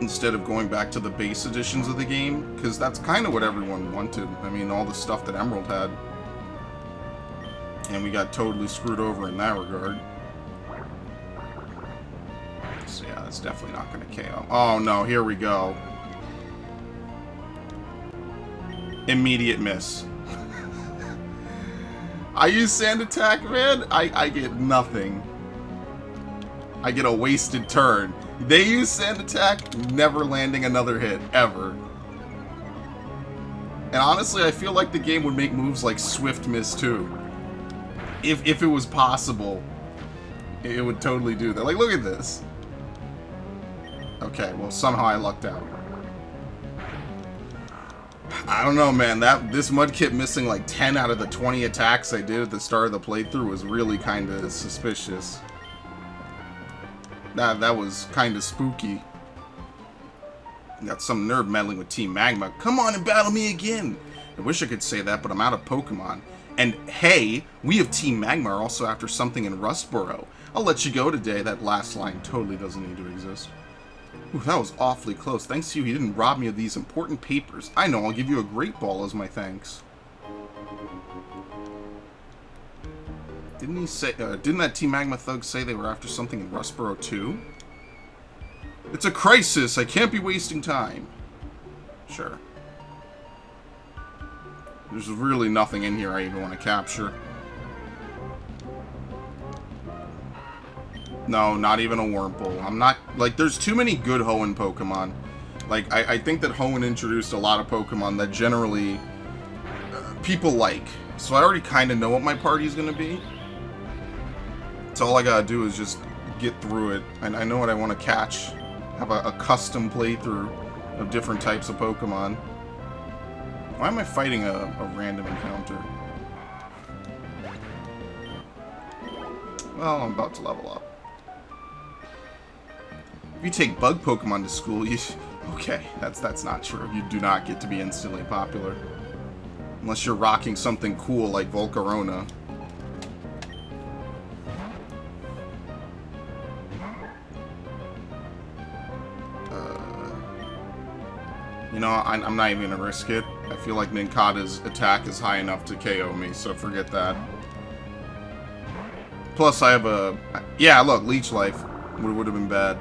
instead of going back to the base editions of the game, because that's kind of what everyone wanted. I mean, all the stuff that Emerald had. And we got totally screwed over in that regard. So yeah, that's definitely not going to KO. Oh no, here we go. Immediate miss. I use Sand Attack, man. I get nothing. I get a wasted turn. They use Sand Attack, never landing another hit, ever. And honestly, I feel like the game would make moves like Swift Miss too. If it was possible, it would totally do that. Like, look at this. Okay, well, somehow I lucked out. I don't know, man. This Mudkip missing like 10 out of the 20 attacks I did at the start of the playthrough was really kind of suspicious. That was kind of spooky. Got some nerd meddling with Team Magma. Come on and battle me again! I wish I could say that, but I'm out of Pokemon. And hey, we of Team Magma are also after something in Rustboro. I'll let you go today. That last line totally doesn't need to exist. Ooh, that was awfully close. Thanks to you, he didn't rob me of these important papers. I know, I'll give you a Great Ball as my thanks. Didn't he say, didn't that Team Magma thug say they were after something in Rustboro too? It's a crisis! I can't be wasting time. Sure. There's really nothing in here I even want to capture. No, not even a Wurmple. I'm not... Like, there's too many good Hoenn Pokemon. Like, I think that Hoenn introduced a lot of Pokemon that generally people like. So I already kind of know what my party's going to be. So all I gotta do is just get through it. And I know what I want to catch. Have a custom playthrough of different types of Pokemon. Why am I fighting a random encounter? Well, I'm about to level up. If you take bug Pokemon to school, you... Okay, that's not true. You do not get to be instantly popular. Unless you're rocking something cool like Volcarona. You know, I'm not even gonna risk it. I feel like Nincada's attack is high enough to KO me, so forget that. Plus, I have a... Yeah, look, Leech Life would have been bad.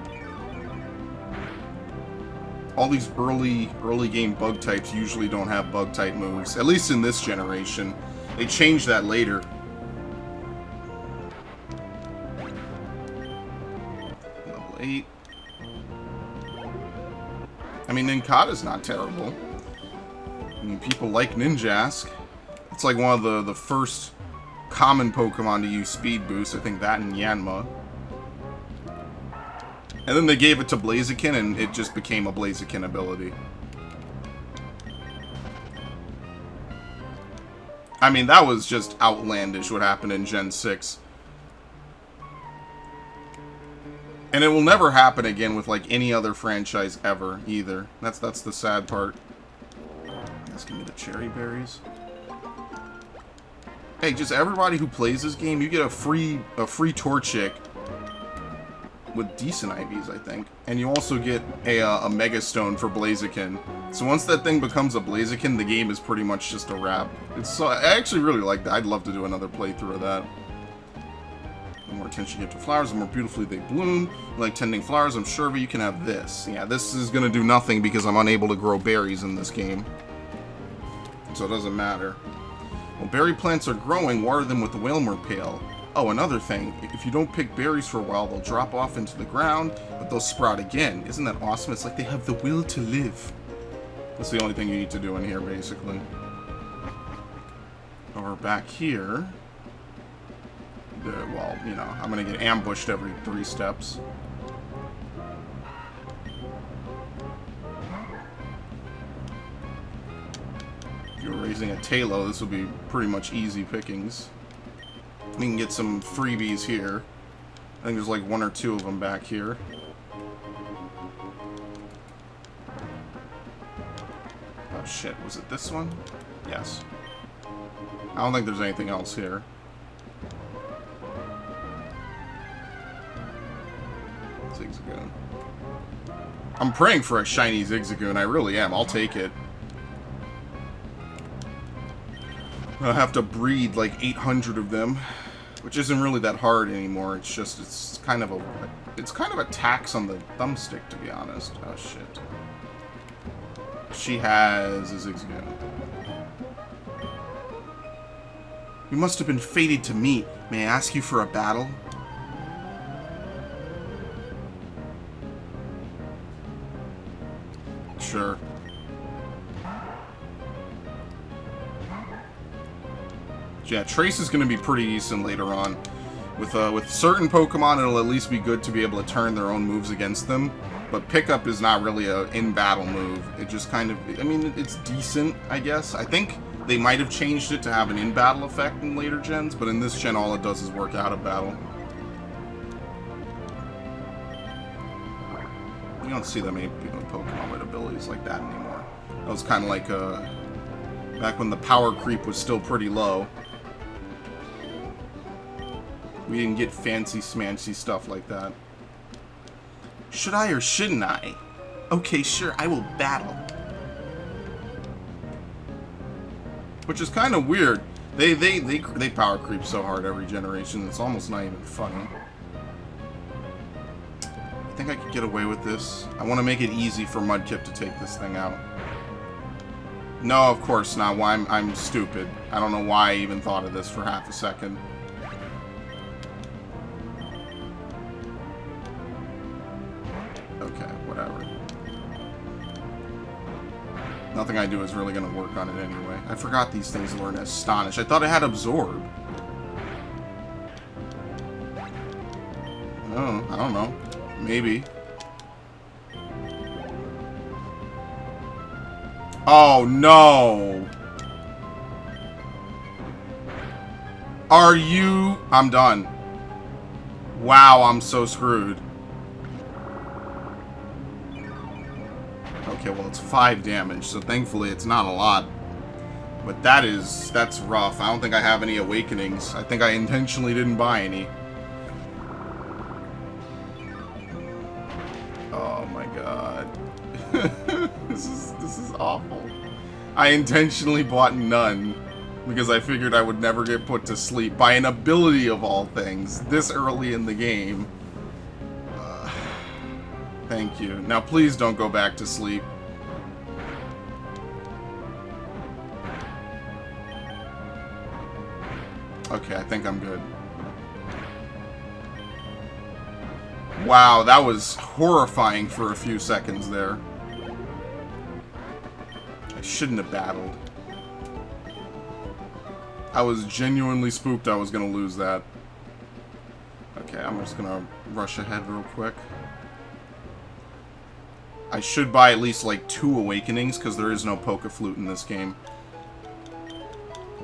All these early game bug types usually don't have bug type moves. At least in this generation. They changed that later. Level 8. I mean, Nincada's not terrible. I mean, people like Ninjask. It's like one of the first common Pokemon to use Speed Boost. I think that and Yanma. And then they gave it to Blaziken, and it just became a Blaziken ability. I mean, that was just outlandish what happened in Gen 6. And it will never happen again with, like, any other franchise ever, either. That's the sad part. Let's give me the cherry berries. Hey, just everybody who plays this game, you get a free Torchic with decent IVs, I think. And you also get a Mega Stone for Blaziken. So once that thing becomes a Blaziken, the game is pretty much just a wrap. I actually really like that. I'd love to do another playthrough of that. The more attention you give to flowers, the more beautifully they bloom. You like tending flowers, I'm sure, but you can have this. Yeah, this is going to do nothing because I'm unable to grow berries in this game. So it doesn't matter. Well, berry plants are growing. Water them with the Wailmer pail. Oh, another thing. If you don't pick berries for a while, they'll drop off into the ground, but they'll sprout again. Isn't that awesome? It's like they have the will to live. That's the only thing you need to do in here, basically. Over back here... well, you know, I'm going to get ambushed every 3 steps. If you're raising a Tailo, this will be pretty much easy pickings. We can get some freebies here. I think there's like 1 or 2 of them back here. Oh shit, was it this one? Yes. I don't think there's anything else here. Zigzagoon. I'm praying for a shiny Zigzagoon. I really am. I'll take it. I'll have to breed like 800 of them, which isn't really that hard anymore. It's just, it's kind of a tax on the thumbstick, to be honest. Oh, shit. She has a Zigzagoon. We must have been fated to meet. May I ask you for a battle? Sure. Yeah, Trace is going to be pretty decent later on. With certain Pokemon, it'll at least be good to be able to turn their own moves against them. But Pickup is not really a in-battle move. It just kind of... I mean, it's decent, I guess. I think they might have changed it to have an in-battle effect in later gens, but in this gen, all it does is work out of battle. You don't see that many people in Pokemon with abilities like that anymore. That was kind of like back when the power creep was still pretty low. We didn't get fancy smancy stuff like that. Should I or shouldn't I? Okay, sure, I will battle. Which is kind of weird. They power creep so hard every generation, it's almost not even funny. I think I could get away with this. I want to make it easy for Mudkip to take this thing out. No, of course not. Why I'm stupid. I don't know why I even thought of this for half a second. Okay, whatever. Nothing I do is really going to work on it anyway. I forgot these things were in Astonish. I thought it had Absorb. Oh, I don't know. Maybe. Oh, no! Are you... I'm done. Wow, I'm so screwed. Okay, well, it's 5 damage, so thankfully it's not a lot. But that's rough. I don't think I have any Awakenings. I think I intentionally didn't buy any. Oh my god. This is awful. I intentionally bought none because I figured I would never get put to sleep by an ability of all things this early in the game. Thank you. Now please don't go back to sleep. Okay, I think I'm good. Wow, that was horrifying for a few seconds there. I shouldn't have battled. I was genuinely spooked I was going to lose that. Okay, I'm just going to rush ahead real quick. I should buy at least like 2 Awakenings because there is no Poké-Flute in this game.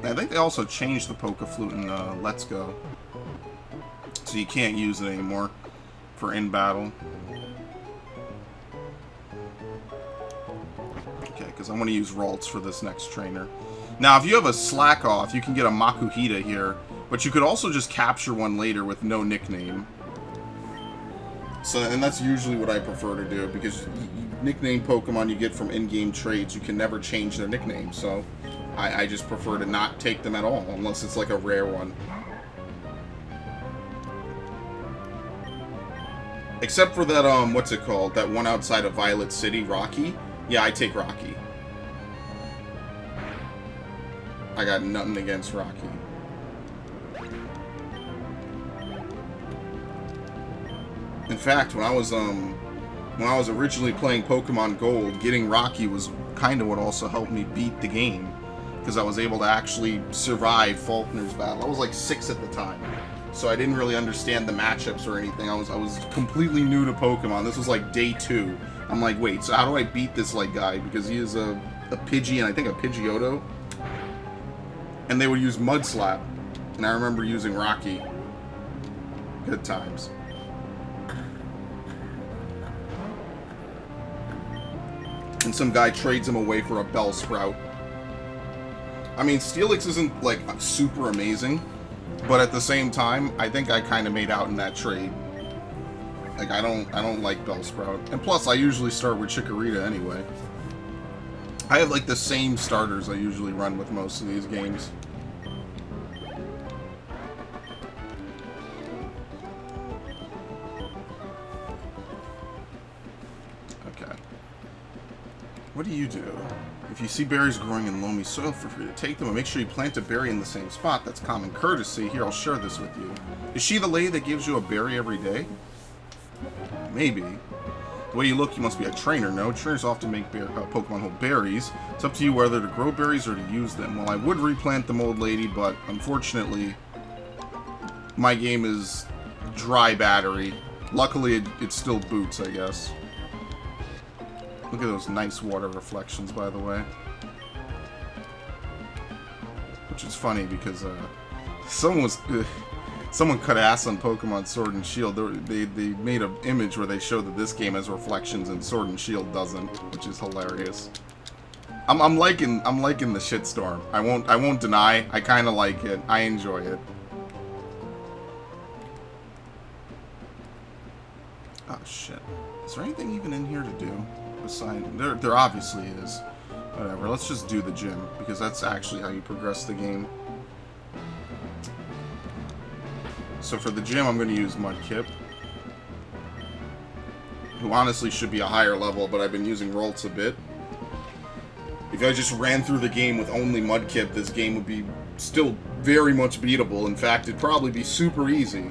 I think they also changed the Poké-Flute in Let's Go. So you can't use it anymore for in-battle. Okay, because I want to use Ralts for this next trainer. Now, if you have a Slack Off, you can get a Makuhita here, but you could also just capture one later with no nickname. So, and that's usually what I prefer to do, because nickname Pokemon you get from in-game trades, you can never change their nickname, so I just prefer to not take them at all, unless it's like a rare one. Except for that, what's it called? That one outside of Violet City, Rocky? Yeah, I take Rocky. I got nothing against Rocky. In fact, when I was originally playing Pokemon Gold, getting Rocky was kind of what also helped me beat the game, because I was able to actually survive Faulkner's battle. I was like 6 at the time, so I didn't really understand the matchups or anything. I was completely new to Pokemon. This was like day 2. I'm like, wait, so how do I beat this like guy? Because he is a Pidgey and I think a Pidgeotto. And they would use Mud Slap. And I remember using Rocky. Good times. And some guy trades him away for a Bellsprout. I mean, Steelix isn't, like, super amazing. But at the same time, I think I kind of made out in that trade. Like, I don't like Bellsprout. And plus, I usually start with Chikorita anyway. I have, like, the same starters I usually run with most of these games. Okay. What do you do? If you see berries growing in loamy soil, feel free to take them, and make sure you plant a berry in the same spot. That's common courtesy. Here, I'll share this with you. Is she the lady that gives you a berry every day? Maybe. The way you look, you must be a trainer, no? Trainers often make Pokemon hold berries. It's up to you whether to grow berries or to use them. Well, I would replant them, old lady, but unfortunately, my game is dry battery. Luckily, it still boots, I guess. Look at those nice water reflections, by the way. Which is funny because someone cut ass on Pokemon Sword and Shield. They made an image where they showed that this game has reflections and Sword and Shield doesn't, which is hilarious. I'm liking the shitstorm. I won't deny. I kind of like it. I enjoy it. Oh shit! Is there anything even in here to do? Besides, there obviously is. Whatever. Let's just do the gym because that's actually how you progress the game. So for the gym, I'm going to use Mudkip, who honestly should be a higher level, but I've been using Ralts a bit. If I just ran through the game with only Mudkip, this game would be still very much beatable. In fact, it'd probably be super easy.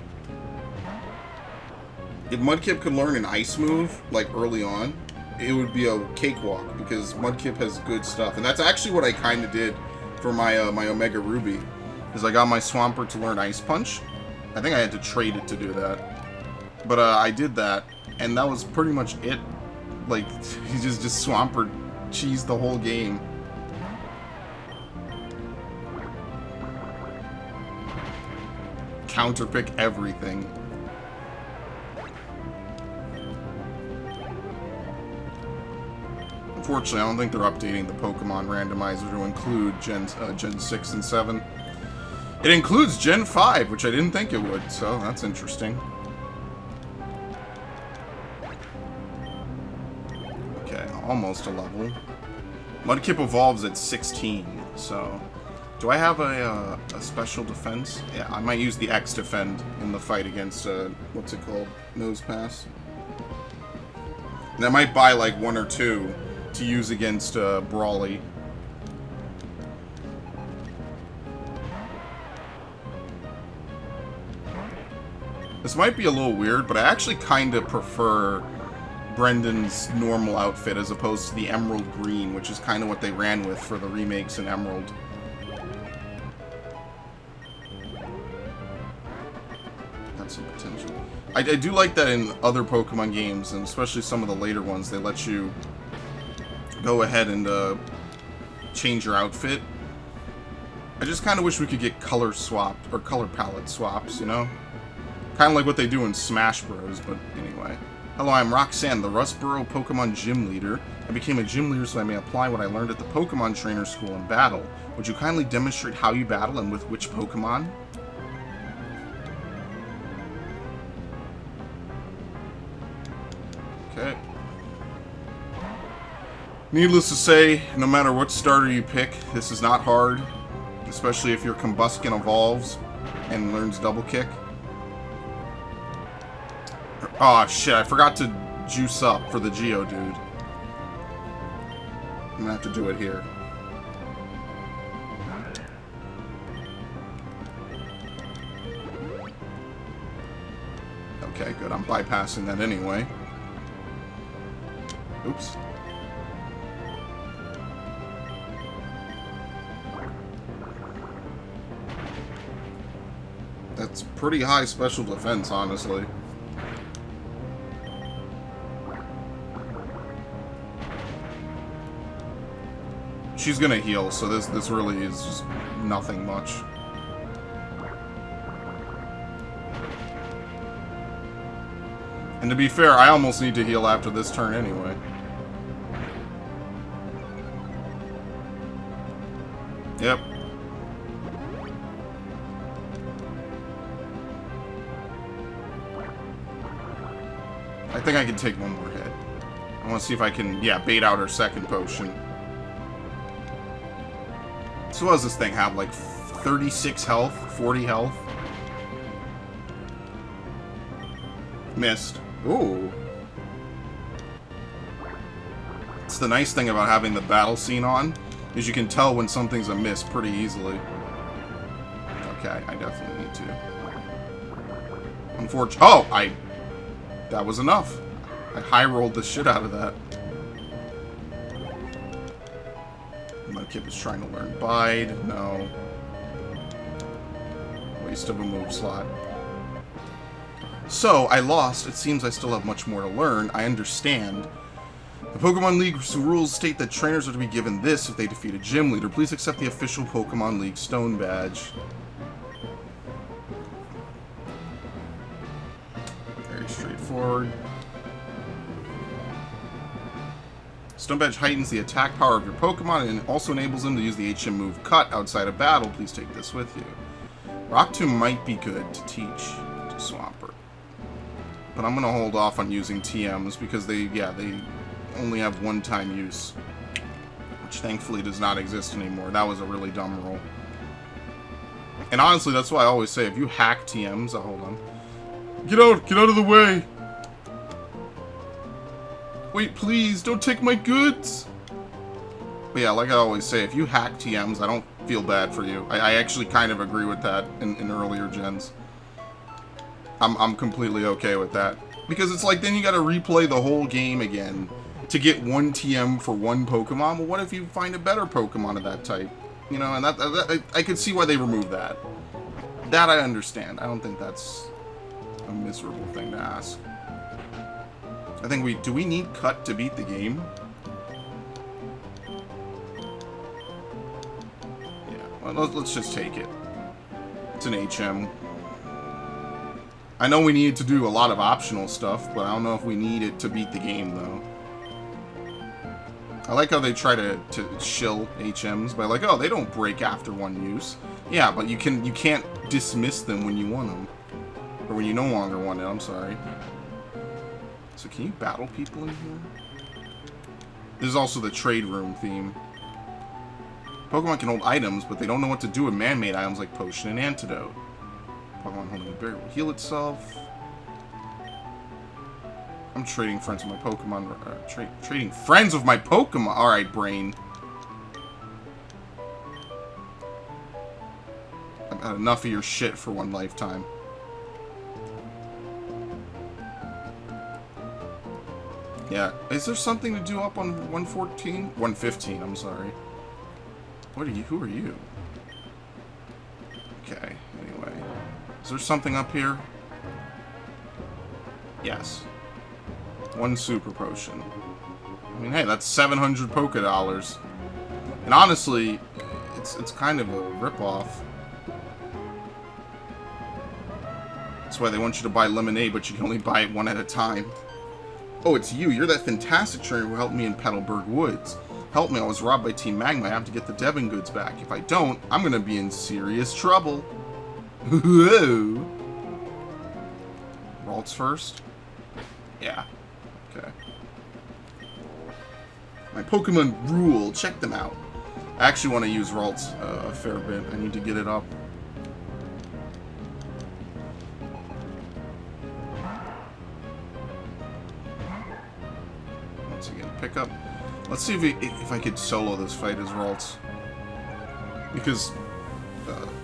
If Mudkip could learn an ice move, like early on, it would be a cakewalk, because Mudkip has good stuff. And that's actually what I kind of did for my my Omega Ruby, is I got my Swampert to learn Ice Punch. I think I had to trade it to do that. But I did that, and that was pretty much it. Like, he just Swampert cheesed the whole game. Counterpick everything. Unfortunately, I don't think they're updating the Pokemon randomizer to include Gen 6 and 7. It includes Gen 5, which I didn't think it would, so that's interesting. Okay, almost a level. Mudkip evolves at 16, so... Do I have a special defense? Yeah, I might use the X defend in the fight against, what's it called? Nosepass. And I might buy, like, one or two to use against, Brawly. This might be a little weird, but I actually kind of prefer Brendan's normal outfit as opposed to the Emerald Green, which is kind of what they ran with for the remakes in Emerald. That's some potential. I do like that in other Pokemon games, and especially some of the later ones, they let you go ahead and change your outfit. I just kind of wish we could get color swapped, or color palette swaps, you know? Kind of like what they do in Smash Bros, but anyway. Hello, I'm Roxanne, the Rustboro Pokemon Gym Leader. I became a gym leader so I may apply what I learned at the Pokemon Trainer School in battle. Would you kindly demonstrate how you battle and with which Pokemon? Okay. Needless to say, no matter what starter you pick, this is not hard. Especially if your Combuskin evolves and learns Double Kick. Oh shit, I forgot to juice up for the Geodude. I'm gonna have to do it here. Okay, good. I'm bypassing that anyway. Oops. That's pretty high special defense, honestly. She's gonna heal, so this really is just nothing much. And to be fair, I almost need to heal after this turn anyway. Yep. think I can take one more hit. I want to see if I can, yeah, bait out her second potion. So what does this thing have? Like 36 health? 40 health? Missed. Ooh. It's the nice thing about having the battle scene on, is you can tell when something's a miss pretty easily. Okay, I definitely need to. Unfortunately. Oh! That was enough. I high-rolled the shit out of that. Mudkip is trying to learn Bide. No. Waste of a move slot. So, I lost. It seems I still have much more to learn. I understand. The Pokemon League rules state that trainers are to be given this if they defeat a gym leader. Please accept the official Pokemon League Stone Badge. Very straightforward. Stone Badge heightens the attack power of your Pokemon and also enables them to use the HM move Cut outside of battle. Please take this with you. Rock Tomb might be good to teach to Swampert. But I'm going to hold off on using TMs because they only have one-time use. Which thankfully does not exist anymore. That was a really dumb rule. And honestly, that's why I always say, if you hack TMs... Oh, hold on. Get out of the way! Wait, please, don't take my goods! But yeah, like I always say, if you hack TMs, I don't feel bad for you. I actually kind of agree with that in earlier gens. I'm completely okay with that. Because it's like, then you gotta replay the whole game again to get one TM for one Pokemon. Well, what if you find a better Pokemon of that type? You know, and that I could see why they removed that. That I understand. I don't think that's a miserable thing to ask. I think do we need Cut to beat the game? Yeah, well, let's just take it. It's an HM. I know we needed to do a lot of optional stuff, but I don't know if we need it to beat the game, though. I like how they try to shill HMs by like, oh, they don't break after one use. Yeah, but you can't dismiss them when you want them. Or when you no longer want it, I'm sorry. So can you battle people in here? This is also the trade room theme. Pokemon can hold items, but they don't know what to do with man-made items like Potion and Antidote. Pokemon holding a berry will heal itself. I'm trading friends with my Pokemon. Trading friends with my Pokemon. Alright, brain. I've had enough of your shit for one lifetime. Yeah. Is there something to do up on 114? 115, I'm sorry. What are you? Who are you? Okay, anyway. Is there something up here? Yes. One super potion. I mean, hey, that's 700 Poké Dollars. And honestly, it's kind of a ripoff. That's why they want you to buy Lemonade, but you can only buy it one at a time. Oh, it's you. You're that fantastic trainer who helped me in Petalburg Woods. Help me, I was robbed by Team Magma. I have to get the Devon goods back. If I don't, I'm gonna be in serious trouble. Whoa. Ralts first? Yeah. Okay. My Pokemon rule. Check them out. I actually want to use Ralts a fair bit. I need to get it up. Once again, pick up. Let's see if I could solo this fight as Ralts. Because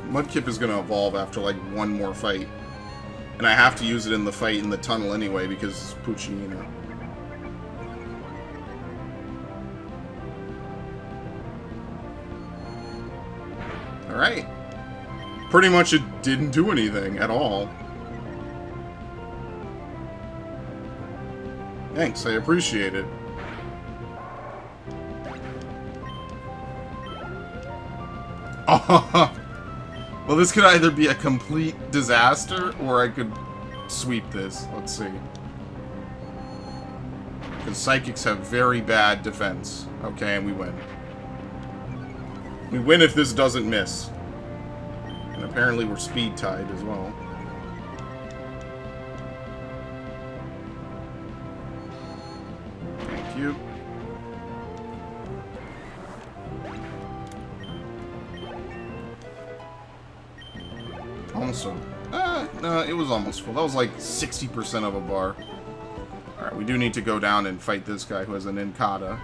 Mudkip is going to evolve after like one more fight. And I have to use it in the fight in the tunnel anyway because it's Puccini. Alright. Pretty much it didn't do anything at all. Thanks, I appreciate it. Oh, well, this could either be a complete disaster, or I could sweep this. Let's see. Because Psychics have very bad defense. Okay, and we win. We win if this doesn't miss. And apparently we're speed tied as well. you. Also, no, it was almost full. That was like 60% of a bar. Alright, we do need to go down and fight this guy who has an Nincada.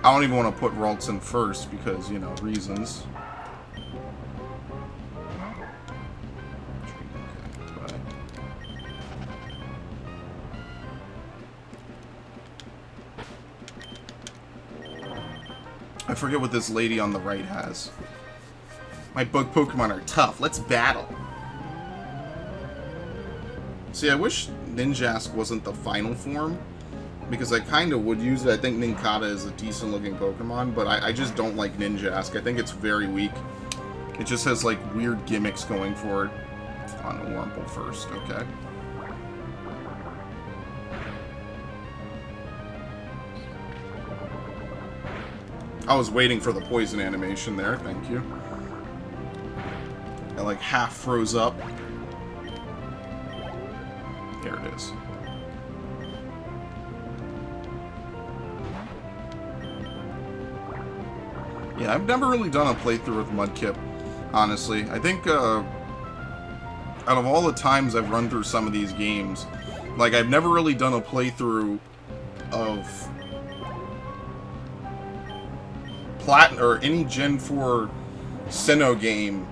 I don't even want to put Ralts in first because, you know, reasons. I forget what this lady on the right has. My bug Pokemon are tough. Let's battle. See, I wish Ninjask wasn't the final form, because I kind of would use it. I think Nincada is a decent looking Pokemon, but I just don't like Ninjask. I think it's very weak. It just has like weird gimmicks going for it. On Wurmple first, okay. I was waiting for the poison animation there, thank you. I like half froze up. There it is. Yeah, I've never really done a playthrough with Mudkip, honestly. I think, out of all the times I've run through some of these games, like, I've never really done a playthrough of or any Gen 4 Sinnoh game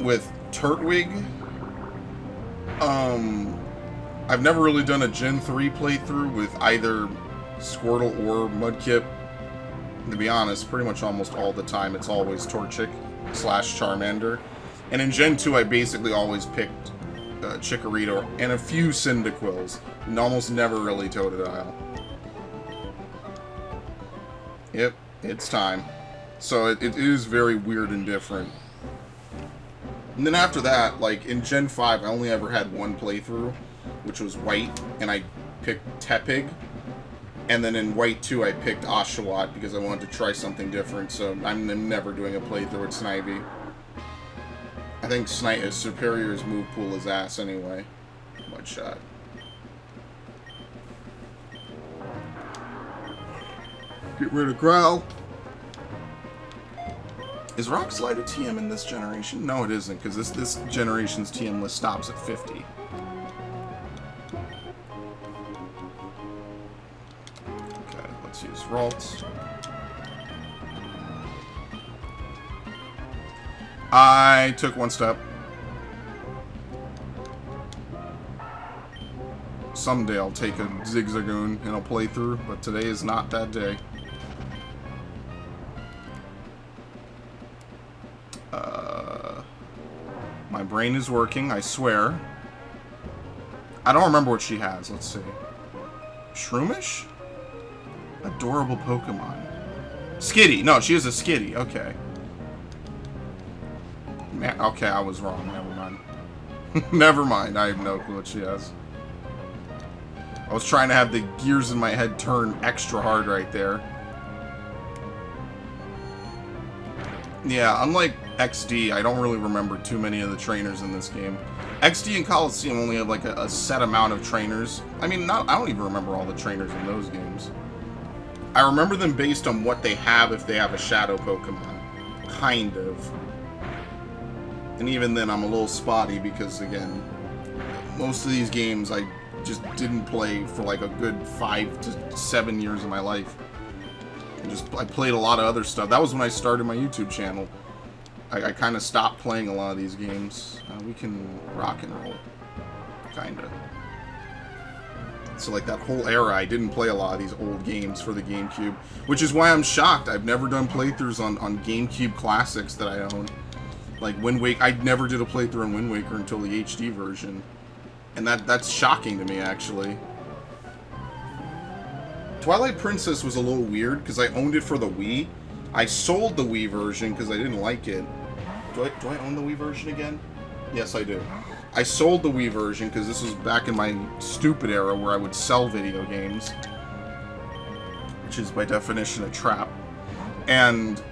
with Turtwig. I've never really done a Gen 3 playthrough with either Squirtle or Mudkip. To be honest, pretty much almost all the time it's always Torchic / Charmander. And in Gen 2 I basically always picked Chikorita and a few Cyndaquils, and almost never really Totodile. Yep, it's time. So it is very weird and different. And then after that, like in Gen 5, I only ever had one playthrough, which was White, and I picked Tepig. And then in White 2, I picked Oshawott because I wanted to try something different, so I'm never doing a playthrough with Snivy. I think Superior's move pool is ass anyway. Mudshot. Get rid of Growl. Is Rock Slide a TM in this generation? No, it isn't, because this generation's TM list stops at 50. Okay, let's use Ralts. I took one step. Someday I'll take a Zigzagoon in a playthrough, but today is not that day. My brain is working, I swear. I don't remember what she has, let's see. Shroomish? Adorable Pokemon. Skitty! No, she has a Skitty, okay. Man, okay, I was wrong, never mind. Never mind, I have no clue what she has. I was trying to have the gears in my head turn extra hard right there. Yeah, unlike XD, I don't really remember too many of the trainers in this game. XD and Coliseum only have like a set amount of trainers. I mean, I don't even remember all the trainers in those games. I remember them based on what they have if they have a Shadow Pokemon. Kind of. And even then, I'm a little spotty because, again, most of these games I just didn't play for like a good 5 to 7 years of my life. I played a lot of other stuff. That was when I started my YouTube channel. I kind of stopped playing a lot of these games. We can rock and roll. Kinda. So like that whole era, I didn't play a lot of these old games for the GameCube. Which is why I'm shocked. I've never done playthroughs on GameCube classics that I own. Like Wind Waker, I never did a playthrough on Wind Waker until the HD version. And that's shocking to me, actually. Twilight Princess was a little weird, because I owned it for the Wii. I sold the Wii version, because I didn't like it. Do I own the Wii version again? Yes, I do. I sold the Wii version, because this was back in my stupid era, where I would sell video games. Which is, by definition, a trap. And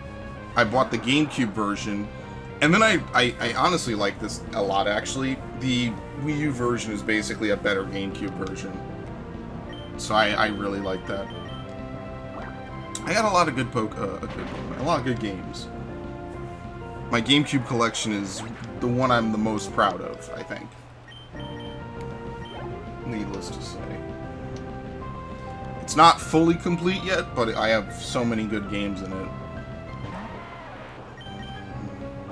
I bought the GameCube version. And then I honestly like this a lot, actually. The Wii U version is basically a better GameCube version. so I really like that. I got a lot of good a lot of good games. My GameCube collection is the one I'm the most proud of, I think. Needless to say. It's not fully complete yet, but I have so many good games in it.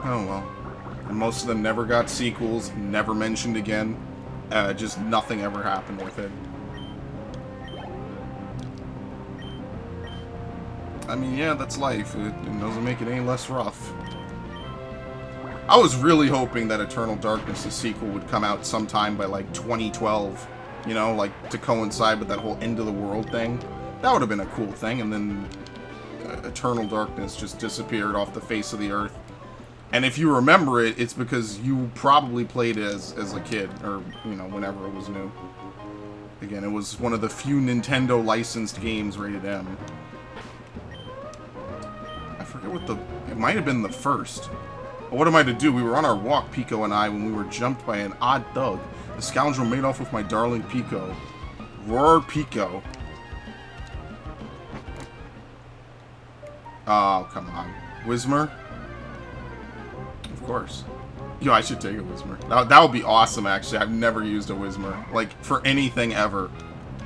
Oh well. And most of them never got sequels, never mentioned again. Just nothing ever happened with it. I mean, yeah, that's life. It doesn't make it any less rough. I was really hoping that Eternal Darkness, the sequel, would come out sometime by, like, 2012. You know, like, to coincide with that whole end of the world thing. That would have been a cool thing, and then Eternal Darkness just disappeared off the face of the earth. And if you remember it, it's because you probably played it as a kid, or, you know, whenever it was new. Again, it was one of the few Nintendo licensed games rated M. I forget what it might have been the first. But what am I to do? We were on our walk, Pico and I, when we were jumped by an odd thug. The scoundrel made off with my darling Pico. Roar Pico. Oh, come on. Whismer? Of course. Yo, I should take a Whismer. That would be awesome, actually. I've never used a Whismer. Like, for anything ever.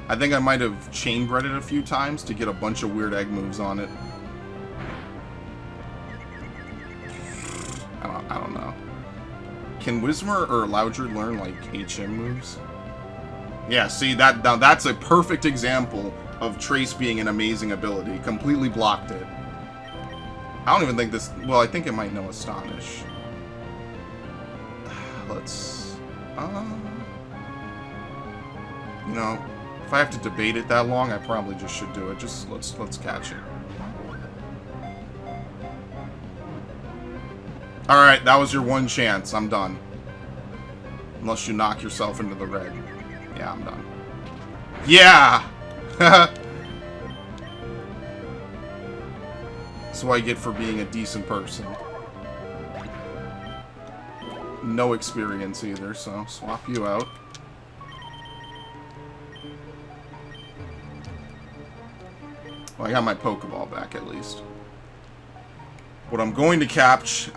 I think I might have chain bred it a few times to get a bunch of weird egg moves on it. I don't know. Can Whismer or Loudred learn, like, HM moves? Yeah, see, now that's a perfect example of Trace being an amazing ability. Completely blocked it. I don't even think this... Well, I think it might know Astonish. Let's... you know, if I have to debate it that long, I probably just should do it. Just, let's catch it. Alright, that was your one chance. I'm done. Unless you knock yourself into the red. Yeah, I'm done. Yeah! That's what I get for being a decent person. No experience either, so swap you out. Well, I got my Pokeball back at least. What I'm going to catch,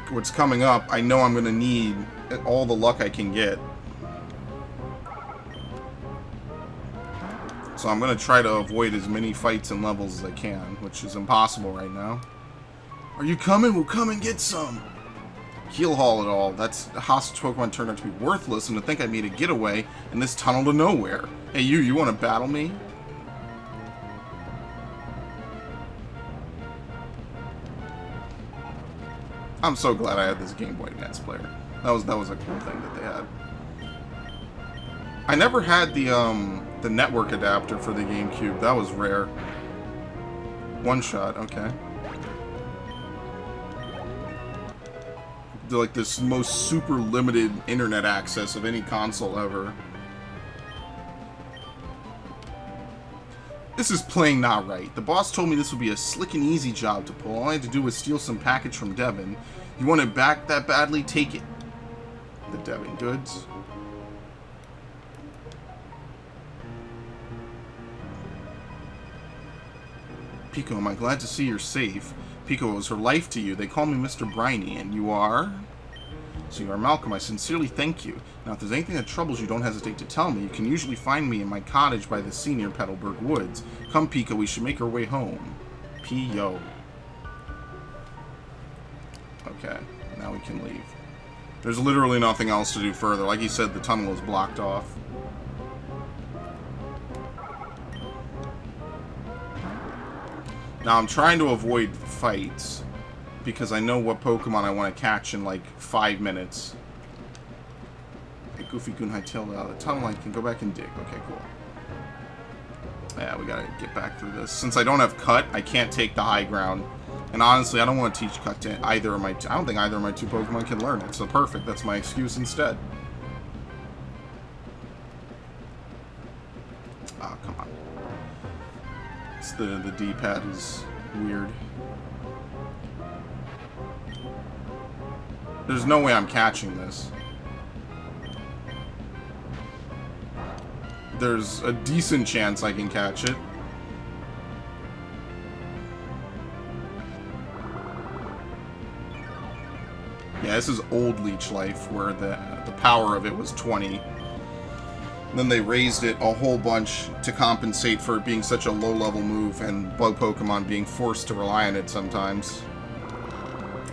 what's coming up, I know I'm going to need all the luck I can get. So I'm going to try to avoid as many fights and levels as I can, which is impossible right now. Are you coming? We'll come and get some. Heel haul it all. That's hostage Pokemon turned out to be worthless, and to think I made a getaway in this tunnel to nowhere. Hey, you want to battle me? I'm so glad I had this Game Boy Advance player. That was a cool thing that they had. I never had the network adapter for the GameCube. That was rare. One shot, okay. They're like this most super limited internet access of any console ever. This is playing not right. The boss told me this would be a slick and easy job to pull. All I had to do was steal some package from Devin. You want it back that badly? Take it. The Devin goods. Pico, am I glad to see you're safe. Pico owes her life to you. They call me Mr. Briny, and you are? So you are Malcolm. I sincerely thank you. Now, if there's anything that troubles you, don't hesitate to tell me. You can usually find me in my cottage by the sea near Petalburg Woods. Come, Pico, we should make our way home. P.O. Okay, now we can leave. There's literally nothing else to do further. Like he said, the tunnel is blocked off. Now, I'm trying to avoid fights because I know what Pokemon I want to catch in like 5 minutes. Okay, Goofy Goon hightailed out of the tunnel. I can go back and dig. Okay, cool. Yeah, we gotta get back through this. Since I don't have Cut, I can't take the high ground. And honestly, I don't want to teach Cut to either of my... I don't think either of my two Pokemon can learn it. So perfect. That's my excuse instead. Oh, come on. It's the D-pad is weird. There's no way I'm catching this. there's a decent chance I can catch it. Yeah, this is old Leech Life, where the power of it was 20. And then they raised it a whole bunch to compensate for it being such a low-level move and bug Pokemon being forced to rely on it sometimes.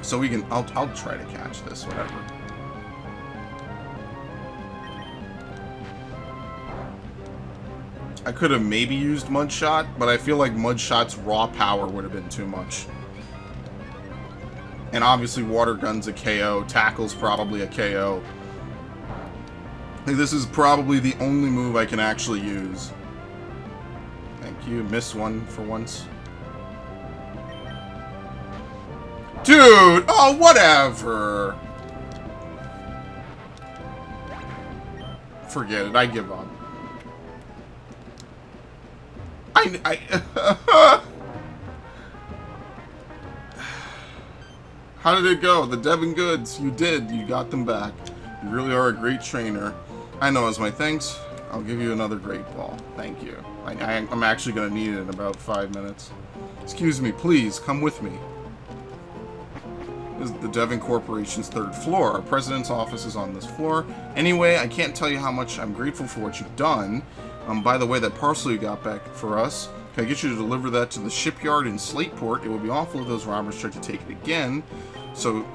So we can... I'll try to catch this, whatever. I could have maybe used Mudshot, but I feel like Mudshot's raw power would have been too much. And obviously Water Gun's a KO, Tackle's probably a KO. I think this is probably the only move I can actually use. Thank you, missed one for once. Dude! Oh, whatever! Forget it, I give up. How did it go? The Devin Goods. You did. You got them back. You really are a great trainer. I know, as my thanks, I'll give you another great ball. Thank you. I'm actually going to need it in about 5 minutes. Excuse me, please, come with me. This is the Devin Corporation's 3rd floor. Our president's office is on this floor. Anyway, I can't tell you how much I'm grateful for what you've done. By the way, that parcel you got back for us, can I get you to deliver that to the shipyard in Slateport? It would be awful if those robbers tried to take it again. So,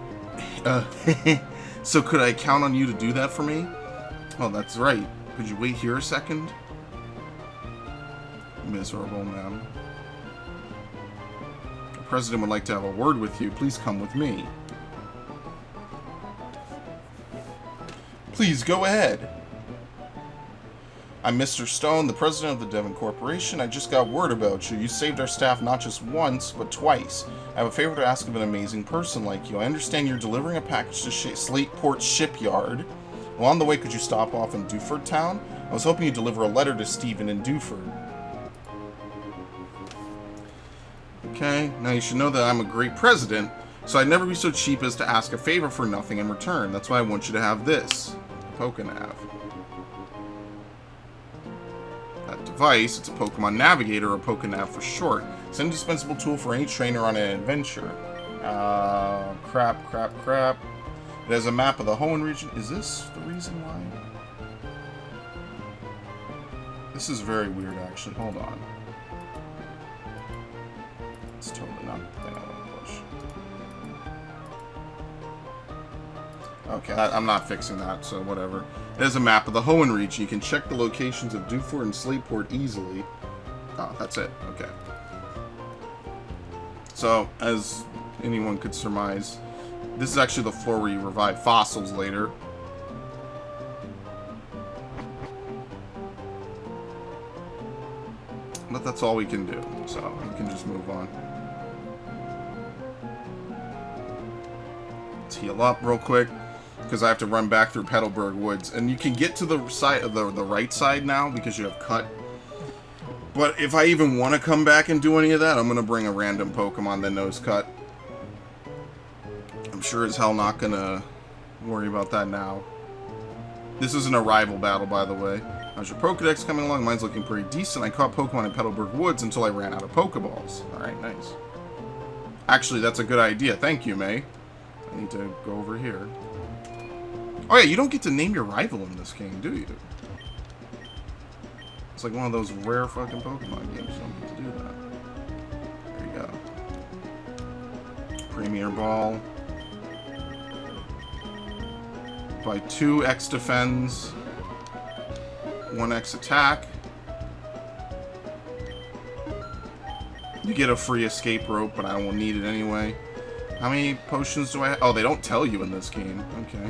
so could I count on you to do that for me? Oh, that's right. Could you wait here a second? Miserable man. The president would like to have a word with you. Please come with me. Please go ahead. I'm Mr. Stone, the president of the Devin Corporation. I just got word about you. You saved our staff not just once, but twice. I have a favor to ask of an amazing person like you. I understand you're delivering a package to Slateport Shipyard. Along the way, could you stop off in Dewford Town? I was hoping you'd deliver a letter to Stephen in Dewford. Okay, now you should know that I'm a great president, so I'd never be so cheap as to ask a favor for nothing in return. That's why I want you to have this. Pokenav. Device, it's a Pokemon Navigator, or Pokenav for short. It's an indispensable tool for any trainer on an adventure. Crap. It has a map of the Hoenn region. Is this the reason why? This is very weird, actually. Hold on. It's totally not the thing I want to push. Okay, I'm not fixing that, so whatever. It has a map of the Hoenn region. You can check the locations of Dewford and Slateport easily. Oh, that's it. Okay. So, as anyone could surmise, this is actually the floor where you revive fossils later. But that's all we can do, so we can just move on. Let's heal up real quick, because I have to run back through Petalburg Woods. And you can get to the side of the right side now because you have cut. But if I even want to come back and do any of that, I'm going to bring a random Pokemon that knows cut. I'm sure as hell not going to worry about that now. This isn't a rival battle, by the way. How's your Pokedex coming along? Mine's looking pretty decent. I caught Pokemon in Petalburg Woods until I ran out of Pokeballs. Alright, nice. Actually, that's a good idea. Thank you, May. I need to go over here. Oh yeah, you don't get to name your rival in this game, do you? It's like one of those rare fucking Pokemon games. You don't get to do that. There you go. Premier Ball. By 2 X defends, 1 X attack. You get a free escape rope, but I won't need it anyway. How many potions do I have? Oh, they don't tell you in this game. Okay.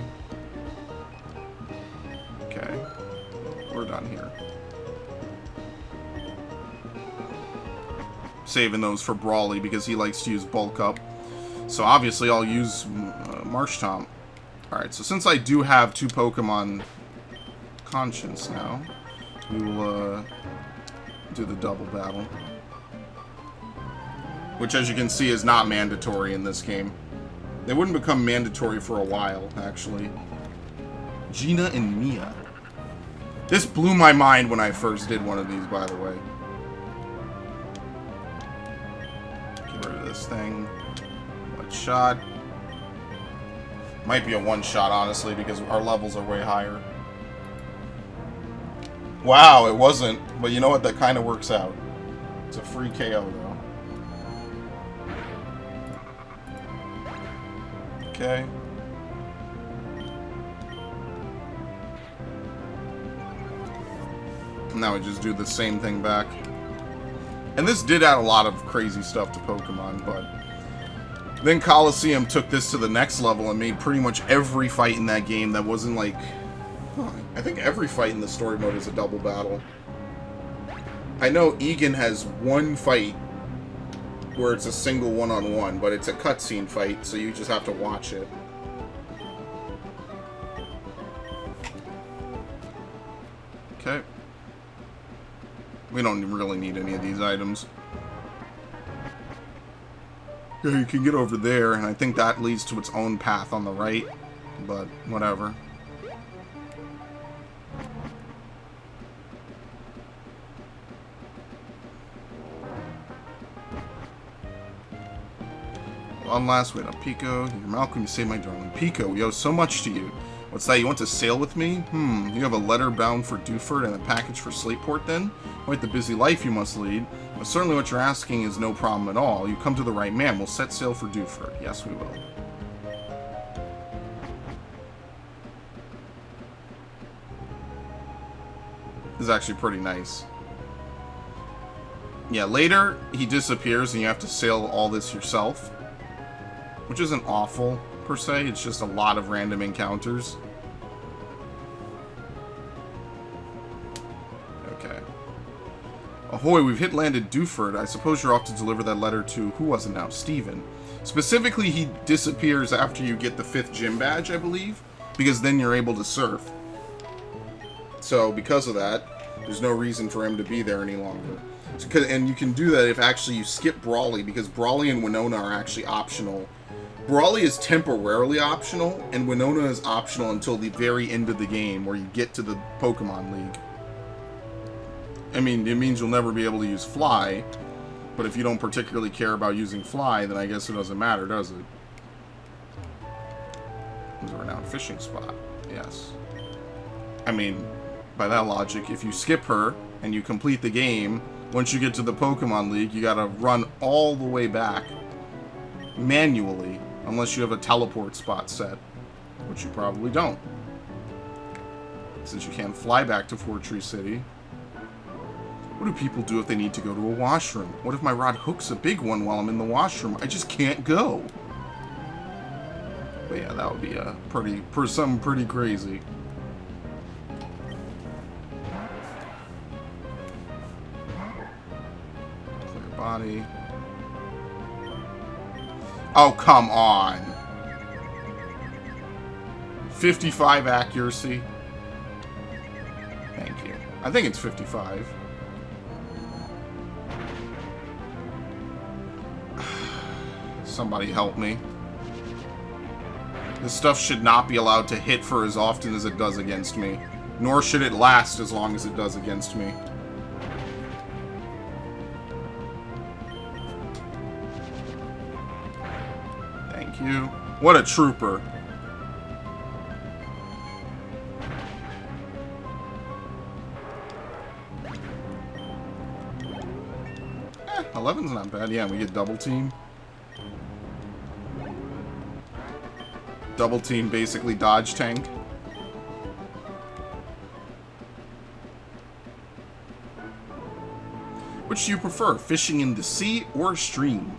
Okay. We're done here. Saving those for Brawly because he likes to use Bulk Up. So obviously I'll use Marshtomp. Alright, so since I do have 2 Pokemon Conscience now, we will do the double battle. Which, as you can see, is not mandatory in this game. They wouldn't become mandatory for a while, actually. Gina and Mia. This blew my mind when I first did one of these, by the way. Get rid of this thing. One shot. Might be a one shot, honestly, because our levels are way higher. Wow, it wasn't. But you know what? That kind of works out. It's a free KO, though. Okay. Now we just do the same thing back. And this did add a lot of crazy stuff to Pokemon, but then Colosseum took this to the next level and made pretty much every fight in that game that wasn't like... I think every fight in the story mode is a double battle. I know Egan has one fight where it's a single one-on-one, but it's a cutscene fight, so you just have to watch it. Okay. We don't really need any of these items. Yeah, you can get over there, and I think that leads to its own path on the right, but whatever. One last wait on Pico. You're Malcolm, you saved my darling. Pico, we owe so much to you. What's that, you want to sail with me? You have a letter bound for Dewford and a package for Slateport then? Quite the busy life you must lead. But certainly what you're asking is no problem at all. You come to the right man. We'll set sail for Dewford. Yes, we will. This is actually pretty nice. Yeah, later he disappears and you have to sail all this yourself. Which isn't awful, per se. It's just a lot of random encounters. Okay. Ahoy, we've hit land at Dewford. I suppose you're off to deliver that letter to... Who was it now? Steven. Specifically, he disappears after you get the 5th gym badge, I believe. Because then you're able to surf. So, because of that, there's no reason for him to be there any longer. And you can do that if actually you skip Brawly, because Brawly and Winona are actually optional. Brawly is temporarily optional, and Winona is optional until the very end of the game, where you get to the Pokemon League. I mean, it means you'll never be able to use Fly, but if you don't particularly care about using Fly, then I guess it doesn't matter, does it? There's a renowned fishing spot. Yes. I mean, by that logic, if you skip her, and you complete the game, once you get to the Pokemon League, you gotta run all the way back manually, unless you have a teleport spot set, which you probably don't, since you can't fly back to Fort Tree City. What do people do if they need to go to a washroom? What if my rod hooks a big one while I'm in the washroom? I just can't go. But yeah, that would be something pretty crazy. Clear body. Oh, come on. 55 accuracy. Thank you. I think it's 55. Somebody help me. This stuff should not be allowed to hit for as often as it does against me. Nor should it last as long as it does against me. You. What a trooper. 11's not bad. Yeah, we get double team. Double team basically dodge tank. Which do you prefer, fishing in the sea or stream?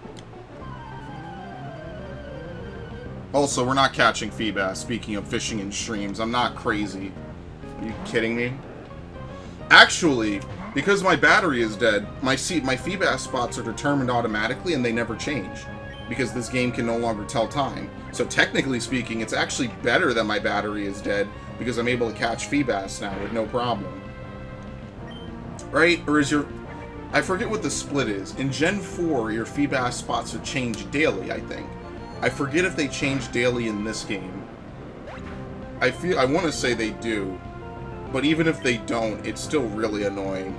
Also, we're not catching Feebas, speaking of fishing in streams. I'm not crazy. Are you kidding me? Actually, because my battery is dead, my Feebas spots are determined automatically and they never change. Because this game can no longer tell time. So technically speaking, it's actually better that my battery is dead because I'm able to catch Feebas now with no problem. Right? Or is your... I forget what the split is. In Gen 4, your Feebas spots are changed daily, I think. I forget if they change daily in this game. I want to say they do. but even if they don't, it's still really annoying.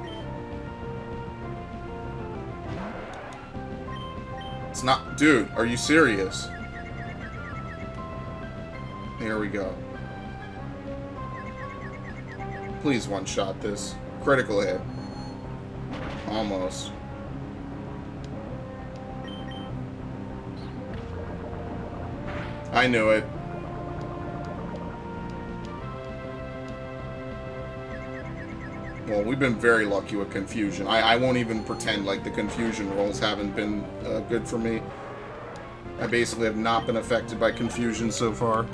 It's not... Dude, are you serious? There we go. Please one-shot this. Critical hit. Almost. I knew it. Well, we've been very lucky with confusion. I won't even pretend like the confusion rolls haven't been good for me. I basically have not been affected by confusion so far.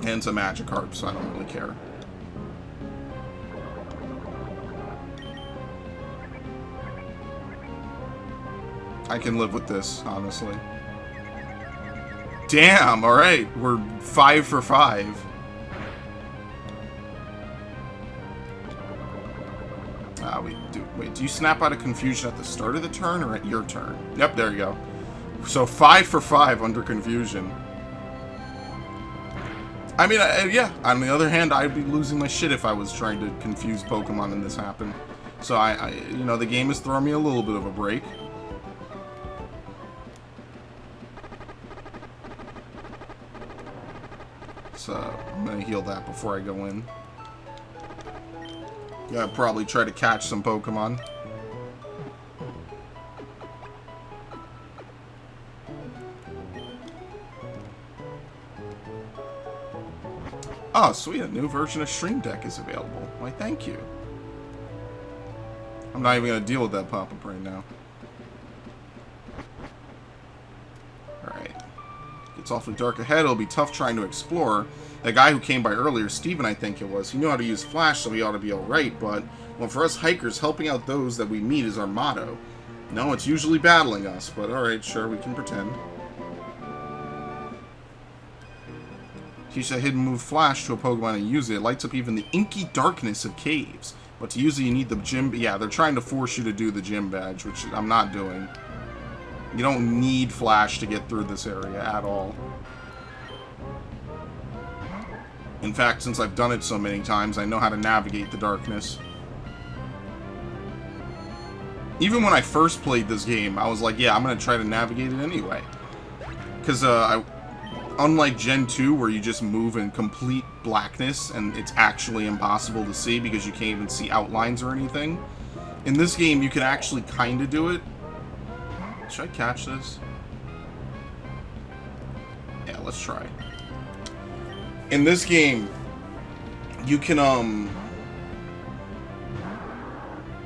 And it's a Magikarp, so I don't really care. I can live with this, honestly. Damn, alright. We're 5 for 5. Wait, do you snap out of confusion at the start of the turn or at your turn? Yep, there you go. So 5 for 5 under confusion. I mean, yeah. On the other hand, I'd be losing my shit if I was trying to confuse Pokemon and this happened. So you know, the game is throwing me a little bit of a break. So I'm gonna heal that before I go in. Yeah, probably try to catch some Pokemon. Oh, sweet. A new version of Stream Deck is available. Why, thank you. I'm not even going to deal with that pop-up right now. Alright. It's awfully dark ahead. It'll be tough trying to explore. That guy who came by earlier, Steven, I think it was, he knew how to use Flash, so he ought to be alright, but, well, for us hikers, helping out those that we meet is our motto. No, it's usually battling us, but alright, sure, we can pretend. Teach that hidden move Flash to a Pokemon and use it. It lights up even the inky darkness of caves. But to use it, you need the gym... Yeah, they're trying to force you to do the gym badge, which I'm not doing. You don't need Flash to get through this area at all. In fact, since I've done it so many times, I know how to navigate the darkness. Even when I first played this game, I was like, yeah, I'm going to try to navigate it anyway. Because, unlike Gen 2, where you just move in complete blackness and it's actually impossible to see because you can't even see outlines or anything, in this game you can actually kind of do it. Should I catch this? Yeah, let's try. In this game, you can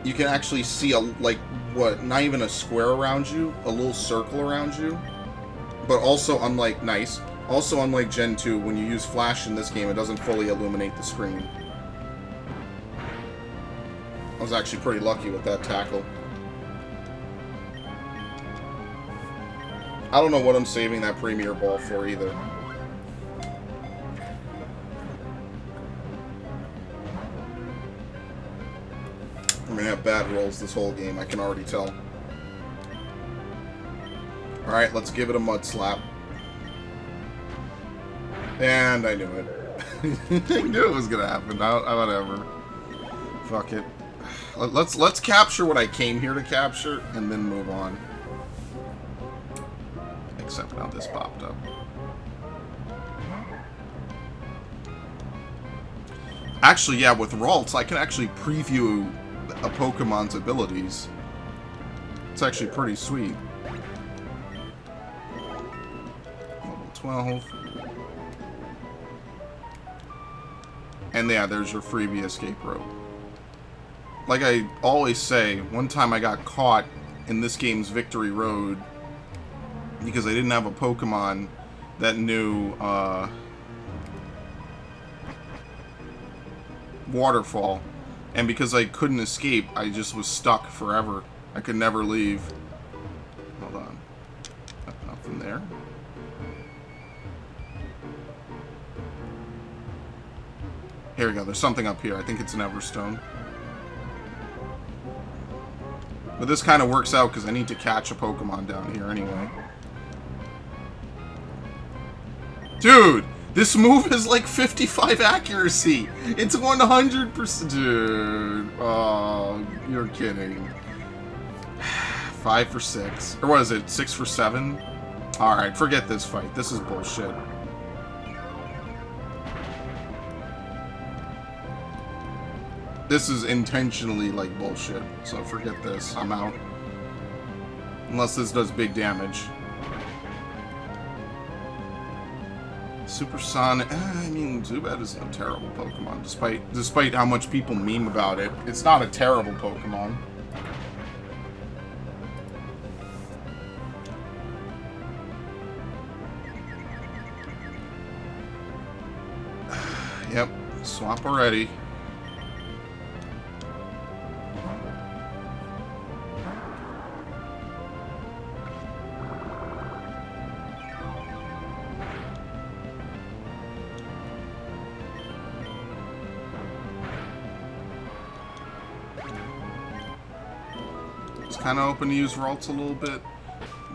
actually see not even a square around you, a little circle around you. But also, unlike Gen 2, when you use Flash in this game, it doesn't fully illuminate the screen. I was actually pretty lucky with that tackle. I don't know what I'm saving that Premier Ball for either. I'm gonna have bad rolls this whole game, I can already tell. Alright, let's give it a mud slap. And I knew it. I knew it was gonna happen. Whatever. Fuck it. Let's capture what I came here to capture, and then move on. Except now this popped up. Actually, yeah, with Ralts, I can actually preview a Pokemon's abilities. It's actually pretty sweet. Level 12. And yeah, there's your freebie escape rope. Like I always say, one time I got caught in this game's Victory Road because I didn't have a Pokemon that knew Waterfall. And because I couldn't escape, I just was stuck forever. I could never leave. Hold on. Nothing there. Here we go. There's something up here. I think it's an Everstone. But this kind of works out because I need to catch a Pokemon down here anyway. Dude! This move is like 55 accuracy. It's 100%. Dude. Oh, you're kidding. 5 for 6. Or what is it? 6 for 7? Alright, forget this fight. This is bullshit. This is intentionally, like, bullshit. So forget this. I'm out. Unless this does big damage. Supersonic. I mean, Zubat isn't a terrible Pokemon, despite how much people meme about it. It's not a terrible Pokemon. Yep, swap already. Kind of open to use Ralts a little bit,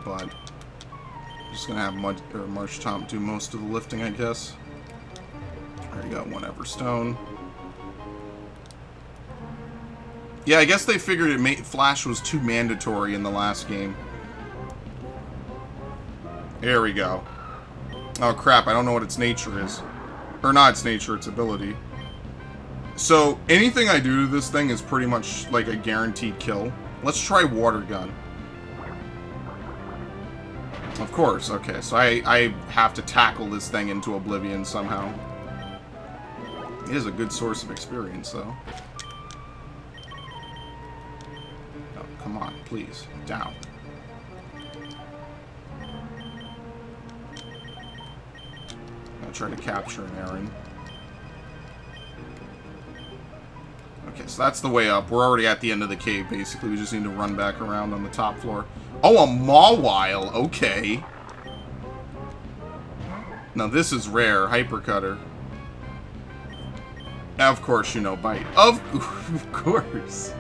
but I'm just gonna have Marshtomp do most of the lifting, I guess. Already got one Everstone. Yeah, I guess they figured Flash was too mandatory in the last game. There we go. Oh crap, I don't know what its nature is. Or not its nature, its ability. So, anything I do to this thing is pretty much like a guaranteed kill. Let's try Water Gun. Of course, okay, so I have to tackle this thing into oblivion somehow. It is a good source of experience, though. Oh, come on, please. Down. I'll try to capture an Aaron. Okay, so that's the way up. We're already at the end of the cave, basically. We just need to run back around on the top floor. Oh, a Mawile! Okay. Now, this is rare. Hypercutter. Of course, you know, Bite. Of course.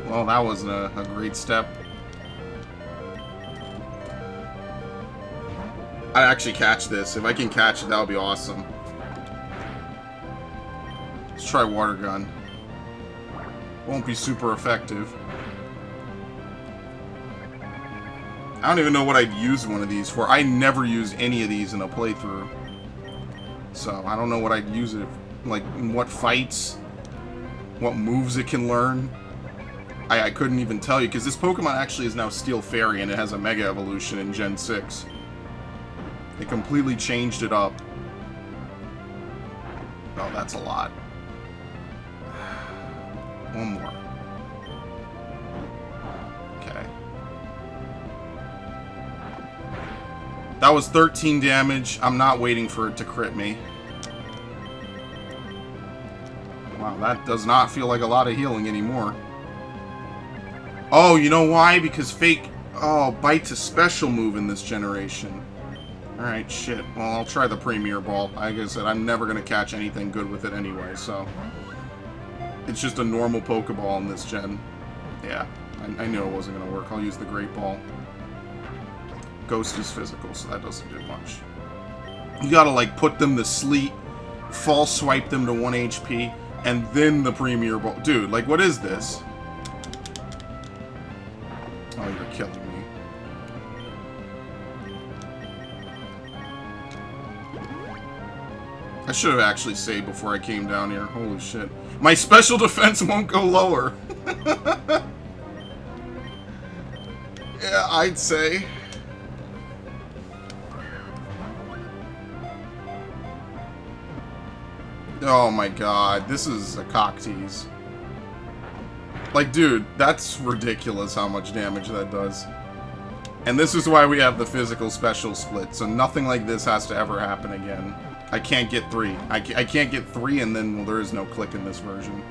Well, that wasn't a great step. I'd actually catch this. If I can catch it, that would be awesome. Let's try Water Gun. Won't be super effective. I don't even know what I'd use one of these for. I never use any of these in a playthrough. So, I don't know what I'd use it, like, in what fights, what moves it can learn. I couldn't even tell you, because this Pokemon actually is now Steel Fairy, and it has a Mega Evolution in Gen 6. They completely changed it up. Oh, that's a lot. One more. Okay. That was 13 damage. I'm not waiting for it to crit me. Wow, that does not feel like a lot of healing anymore. Oh, you know why? Because Fake... Oh, Bite's a special move in this generation. Alright, shit. Well, I'll try the Premier Ball. Like I said, I'm never going to catch anything good with it anyway, so... It's just a normal Pokeball in this gen. Yeah, I knew it wasn't going to work. I'll use the Great Ball. Ghost is physical, so that doesn't do much. You gotta, like, put them to sleep, false swipe them to 1 HP, and then the Premier Ball. Dude, like, what is this? Oh, you're killing me. I should have actually saved before I came down here. Holy shit. My special defense won't go lower. Yeah, I'd say. Oh my god, this is a cock tease. Like, dude, that's ridiculous how much damage that does. And this is why we have the physical special split, so nothing like this has to ever happen again. I can't get 3. I can't get 3, and then, well, there is no click in this version.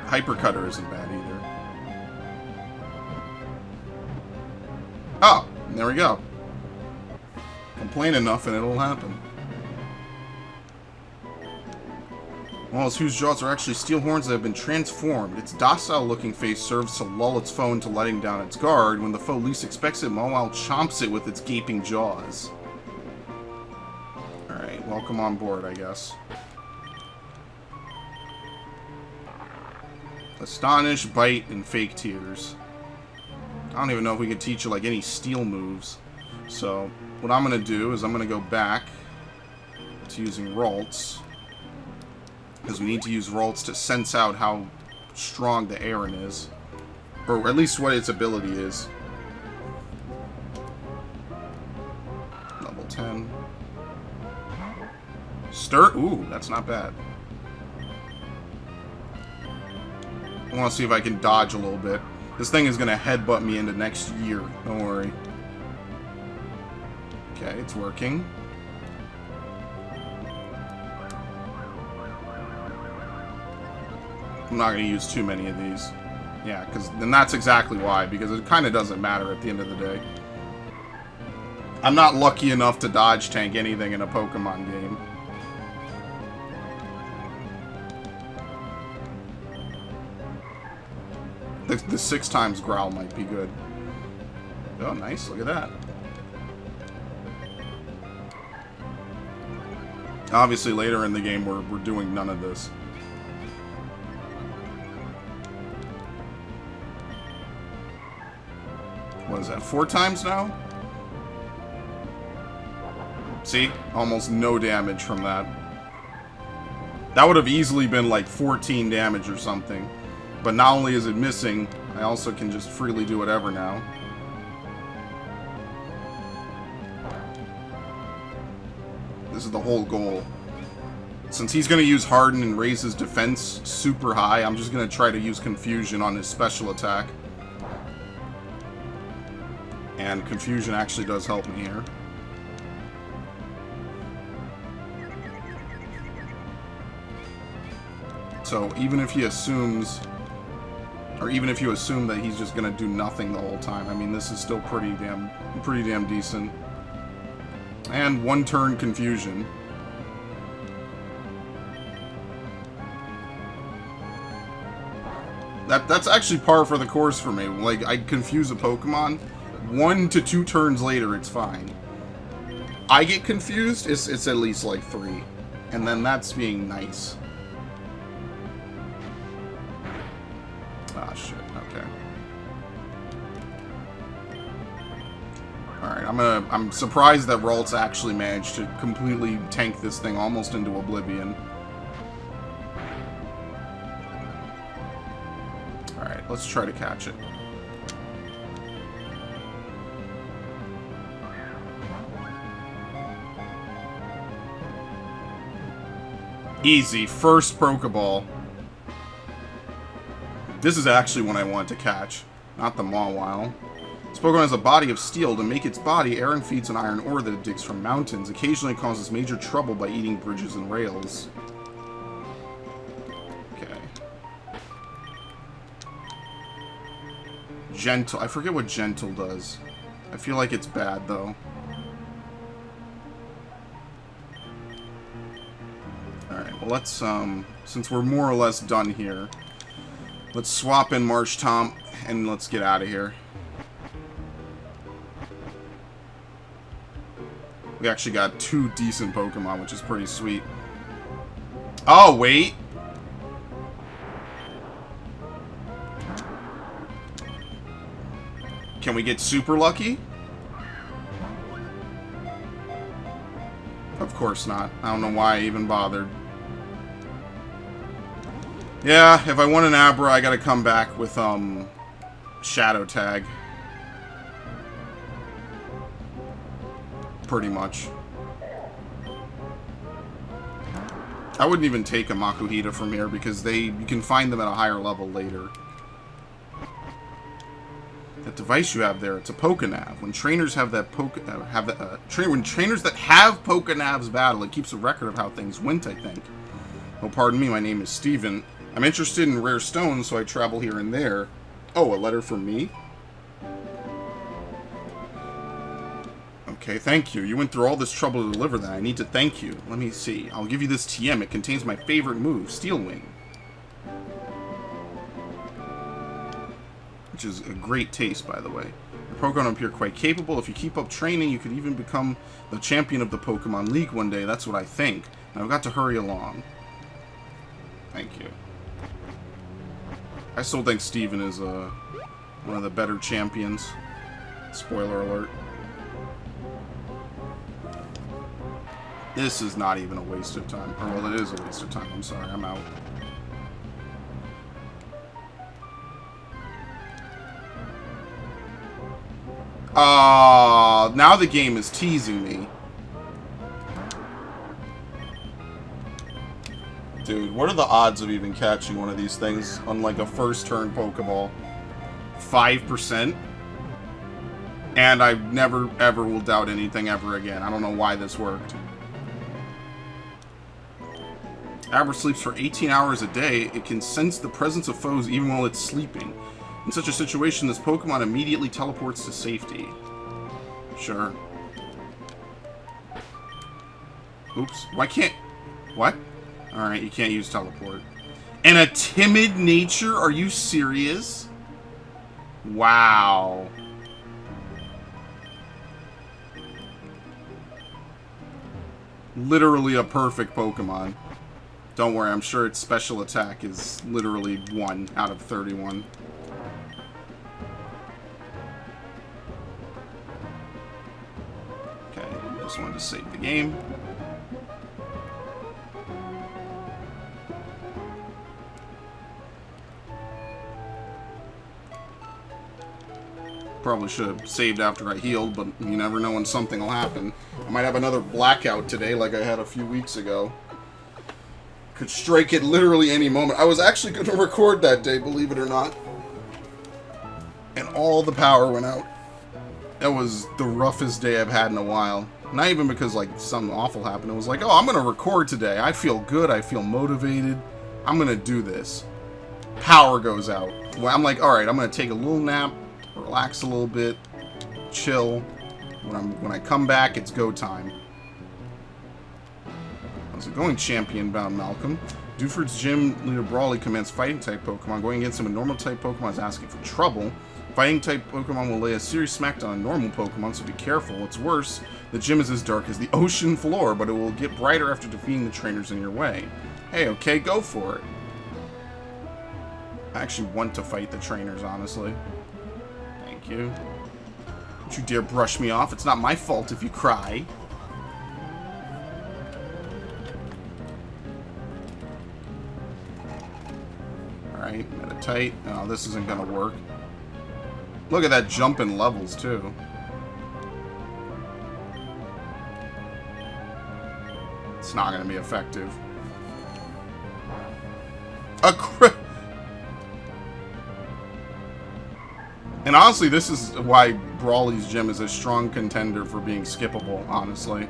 Hypercutter isn't bad either. Oh, there we go. Complain enough and it'll happen. Well, whose jaws are actually steel horns that have been transformed. Its docile-looking face serves to lull its foe into letting down its guard. When the foe least expects it, Mawile chomps it with its gaping jaws. Alright, welcome on board, I guess. Astonish, Bite, and Fake Tears. I don't even know if we can teach you, like, any steel moves. So, what I'm going to do is I'm going to go back to using Ralts. Because we need to use Ralts to sense out how strong the Aron is. Or at least what its ability is. Level 10. Stir. Ooh, that's not bad. I want to see if I can dodge a little bit. This thing is going to headbutt me into next year. Don't worry. Okay, it's working. I'm not going to use too many of these. Yeah, then that's exactly why, because it kind of doesn't matter at the end of the day. I'm not lucky enough to dodge tank anything in a Pokemon game. The 6 times growl might be good. Oh, nice. Look at that. Obviously, later in the game, we're doing none of this. What is that, 4 times now? See? Almost no damage from that. That would have easily been like 14 damage or something. But not only is it missing, I also can just freely do whatever now. This is the whole goal. Since he's going to use Harden and raise his defense super high, I'm just going to try to use Confusion on his special attack. And Confusion actually does help me here. So even if he assumes, or even if you assume that he's just gonna do nothing the whole time, I mean, this is still pretty damn decent. And 1 turn Confusion. That's actually par for the course for me. Like, I confuse a Pokemon. 1 to 2 turns later, it's fine. I get confused, it's at least like 3. And then that's being nice. Ah, shit, okay. Alright, I'm surprised that Ralts actually managed to completely tank this thing almost into oblivion. Alright, let's try to catch it. Easy, first Pokeball. This is actually one I want to catch, not the Mawile. This Pokemon has a body of steel. To make its body, Aron feeds an iron ore that it digs from mountains. Occasionally causes major trouble by eating bridges and rails. Okay. Gentle. I forget what Gentle does. I feel like it's bad, though. Alright, well let's, since we're more or less done here, let's swap in Marshtomp, and let's get out of here. We actually got 2 decent Pokemon, which is pretty sweet. Oh, wait! Can we get super lucky? Of course not. I don't know why I even bothered. Yeah, if I want an Abra, I gotta come back with, Shadow Tag. Pretty much. I wouldn't even take a Makuhita from here because you can find them at a higher level later. That device you have there, it's a Pokenav. When trainers have that when trainers that have Pokenavs battle, it keeps a record of how things went, I think. Oh, pardon me, my name is Steven. I'm interested in rare stones, so I travel here and there. Oh, a letter from me? Okay, thank you. You went through all this trouble to deliver that. I need to thank you. Let me see. I'll give you this TM. It contains my favorite move, Steel Wing. Which is a great taste, by the way. Your Pokemon appear quite capable. If you keep up training, you could even become the champion of the Pokemon League one day. That's what I think. And I've got to hurry along. Thank you. I still think Steven is one of the better champions. Spoiler alert. This is not even a waste of time. Or, well, it is a waste of time. I'm sorry. I'm out. Now the game is teasing me. Dude, what are the odds of even catching one of these things on, like, a first-turn Pokeball? 5%? And I never, ever will doubt anything ever again. I don't know why this worked. Abra sleeps for 18 hours a day. It can sense the presence of foes even while it's sleeping. In such a situation, this Pokemon immediately teleports to safety. Sure. Oops. Why can't... What? Alright, you can't use teleport. And a timid nature? Are you serious? Wow. Literally a perfect Pokemon. Don't worry, I'm sure its special attack is literally 1 out of 31. Okay, just wanted to save the game. Probably should have saved after I healed, but you never know when something will happen. I might have another blackout today like I had a few weeks ago. Could strike it literally any moment. I was actually going to record that day, believe it or not. And all the power went out. That was the roughest day I've had in a while. Not even because, like, something awful happened. It was like, oh, I'm going to record today. I feel good. I feel motivated. I'm going to do this. Power goes out. Well, I'm like, alright, I'm going to take a little nap, relax a little bit, chill. When I come back, it's go time. How's it going, champion-bound Malcolm? Dewford's gym leader Brawly commands fighting-type Pokemon. Going against him, a normal-type Pokemon is asking for trouble. Fighting-type Pokemon will lay a serious smackdown on normal Pokemon, so be careful. What's worse, the gym is as dark as the ocean floor, but it will get brighter after defeating the trainers in your way. Hey, okay, go for it. I actually want to fight the trainers, honestly. Thank you. Don't you dare brush me off. It's not my fault if you cry. Alright, Meditite. Oh, this isn't gonna work. Look at that jump in levels, too. It's not gonna be effective. A crit! And honestly, this is why Brawly's gym is a strong contender for being skippable, honestly.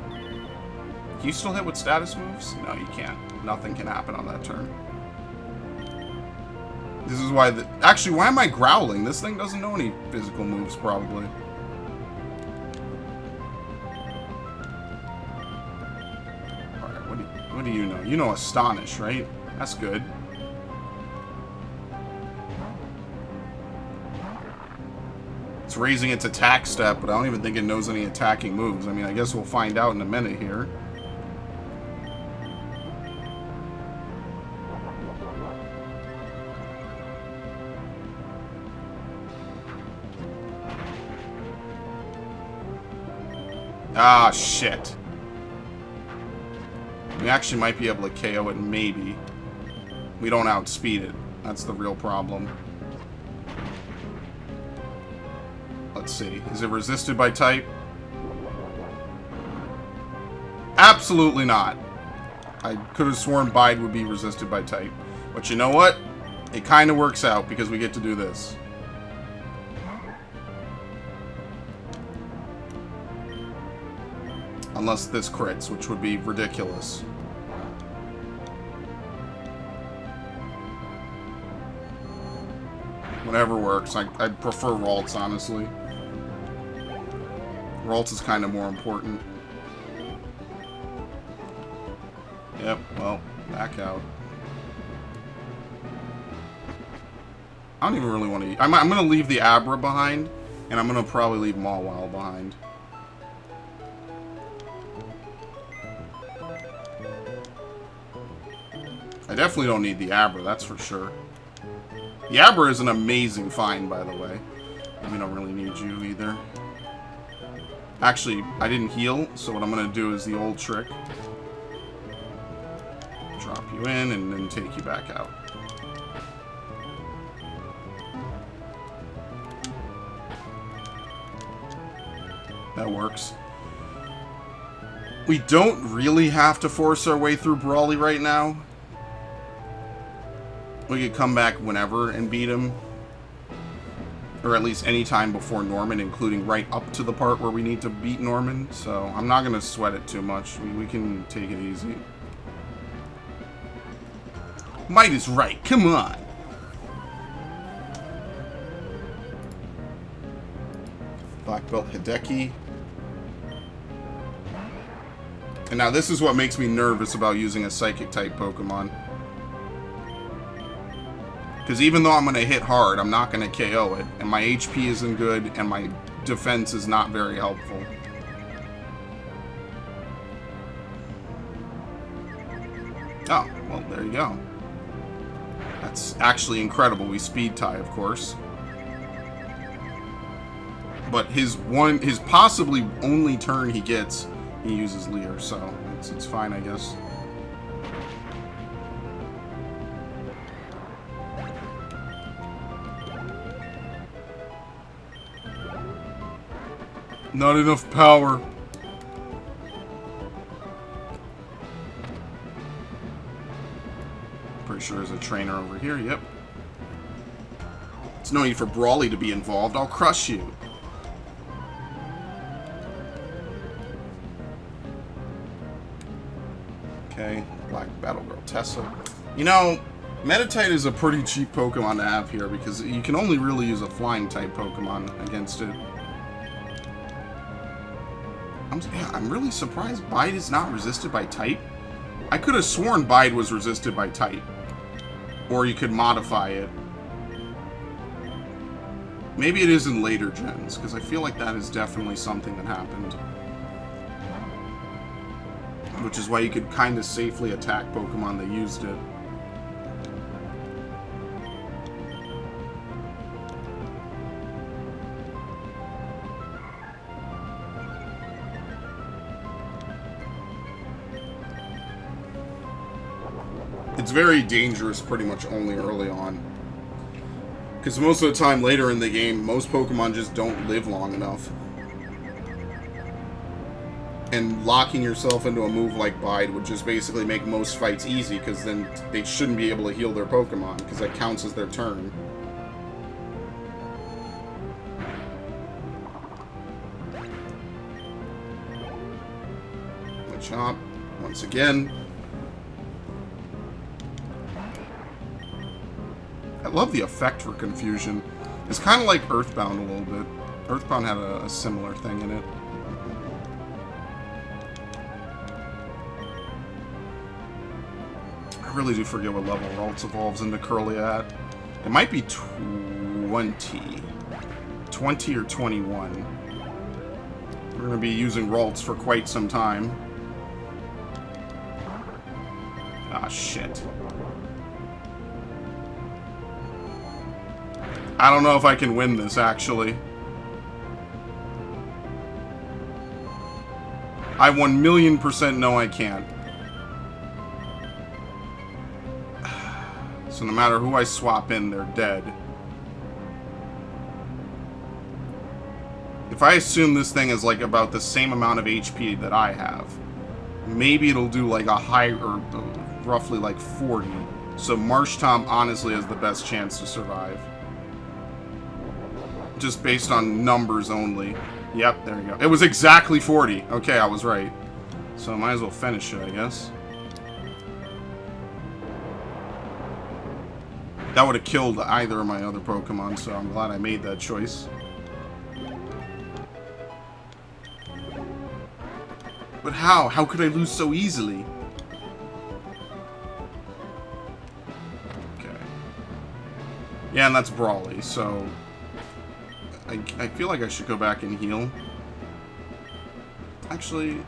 Can you still hit with status moves? No, you can't. Nothing can happen on that turn. This is why the... Actually, why am I growling? This thing doesn't know any physical moves, probably. Alright, what do you know? You know Astonish, right? That's good. It's raising its attack step, but I don't even think it knows any attacking moves. I mean, I guess we'll find out in a minute here. Ah, shit. We actually might be able to KO it, maybe. We don't outspeed it. That's the real problem. Let's see. Is it resisted by type? Absolutely not. I could have sworn Bide would be resisted by type. But you know what? It kind of works out because we get to do this. Unless this crits, which would be ridiculous. Whatever works. I prefer Ralts, honestly. Ralts is kind of more important. Yep, well, back out. I don't even really want to... I'm going to leave the Abra behind, and I'm going to probably leave Mawile behind. I definitely don't need the Abra, that's for sure. The Abra is an amazing find, by the way. We don't really need you either. Actually, I didn't heal, so what I'm going to do is the old trick. Drop you in and then take you back out. That works. We don't really have to force our way through Brawly right now. We could come back whenever and beat him. Or at least any time before Norman, including right up to the part where we need to beat Norman. So I'm not going to sweat it too much. We can take it easy. Might is right. Come on. Black Belt Hideki. And now this is what makes me nervous about using a Psychic-type Pokemon. Because even though I'm going to hit hard, I'm not going to KO it. And my HP isn't good, and my defense is not very helpful. Oh, well, there you go. That's actually incredible. We speed tie, of course. But his possibly only turn he gets, he uses Leer, so it's fine, I guess. Not enough power. Pretty sure there's a trainer over here, yep. There's no need for Brawly to be involved, I'll crush you. Okay, Black Battle Girl Tessa. You know, Meditite is a pretty cheap Pokemon to have here because you can only really use a flying type Pokemon against it. I'm really surprised Bide is not resisted by type. I could have sworn Bide was resisted by type. Or you could modify it. Maybe it is in later gens, because I feel like that is definitely something that happened. Which is why you could kind of safely attack Pokemon that used it. It's very dangerous pretty much only early on. Because most of the time later in the game, most Pokemon just don't live long enough. And locking yourself into a move like Bide would just basically make most fights easy, because then they shouldn't be able to heal their Pokemon, because that counts as their turn. Chomp, once again. I love the effect for Confusion. It's kind of like Earthbound a little bit. Earthbound had a similar thing in it. I really do forget what level Ralts evolves into Curly at. It might be 20. 20 or 21. We're going to be using Ralts for quite some time. Ah, shit. I don't know if I can win this, actually. I 1,000,000% know I can't. So no matter who I swap in, they're dead. If I assume this thing is like about the same amount of HP that I have, maybe it'll do like a high, or roughly like 40. So Marshtomp honestly has the best chance to survive. Just based on numbers only. Yep, there you go. It was exactly 40. Okay, I was right. So I might as well finish it, I guess. That would have killed either of my other Pokemon, so I'm glad I made that choice. But how? How could I lose so easily? Okay. Yeah, and that's Brawly, so... I feel like I should go back and heal. Actually...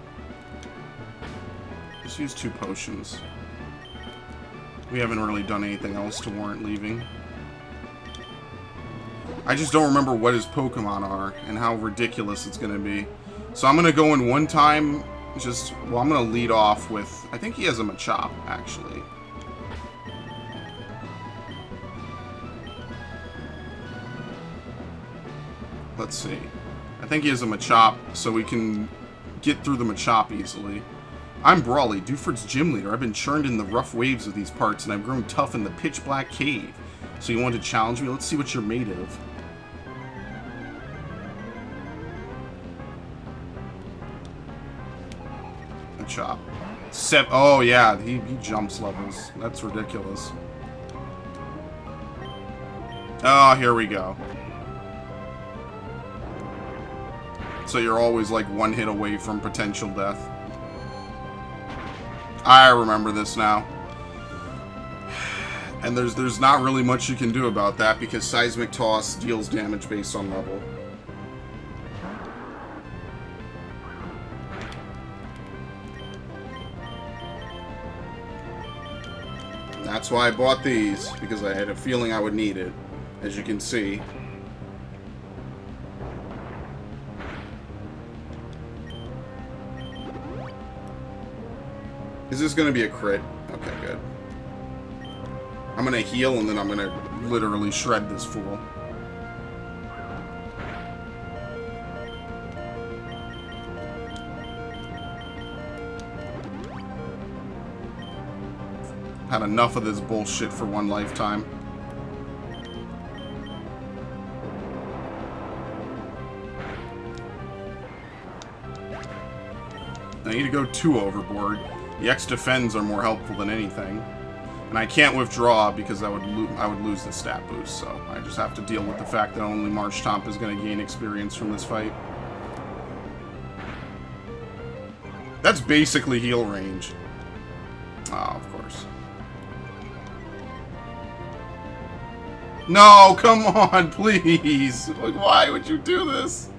just use 2 potions. We haven't really done anything else to warrant leaving. I just don't remember what his Pokemon are and how ridiculous it's going to be. So I'm going to go in one time, just... well, I'm going to lead off with... I think he has a Machop, actually. Let's see. I think he has a Machop, so we can get through the Machop easily. I'm Brawly, Dewford's gym leader. I've been churned in the rough waves of these parts, and I've grown tough in the pitch-black cave. So you want to challenge me? Let's see what you're made of. Chop. Oh yeah, he jumps levels. That's ridiculous. Oh, here we go. So you're always like 1 hit away from potential death. I remember this now. And there's not really much you can do about that because Seismic Toss deals damage based on level. That's why I bought these, because I had a feeling I would need it, as you can see. Is this going to be a crit? Okay, good. I'm going to heal, and then I'm going to literally shred this fool. Had enough of this bullshit for one lifetime. I need to go 2 overboard. The X defends are more helpful than anything. And I can't withdraw because I would lose the stat boost, so I just have to deal with the fact that only Marshtomp is going to gain experience from this fight. That's basically heal range. Oh, of course. No, come on, please. Like, why would you do this?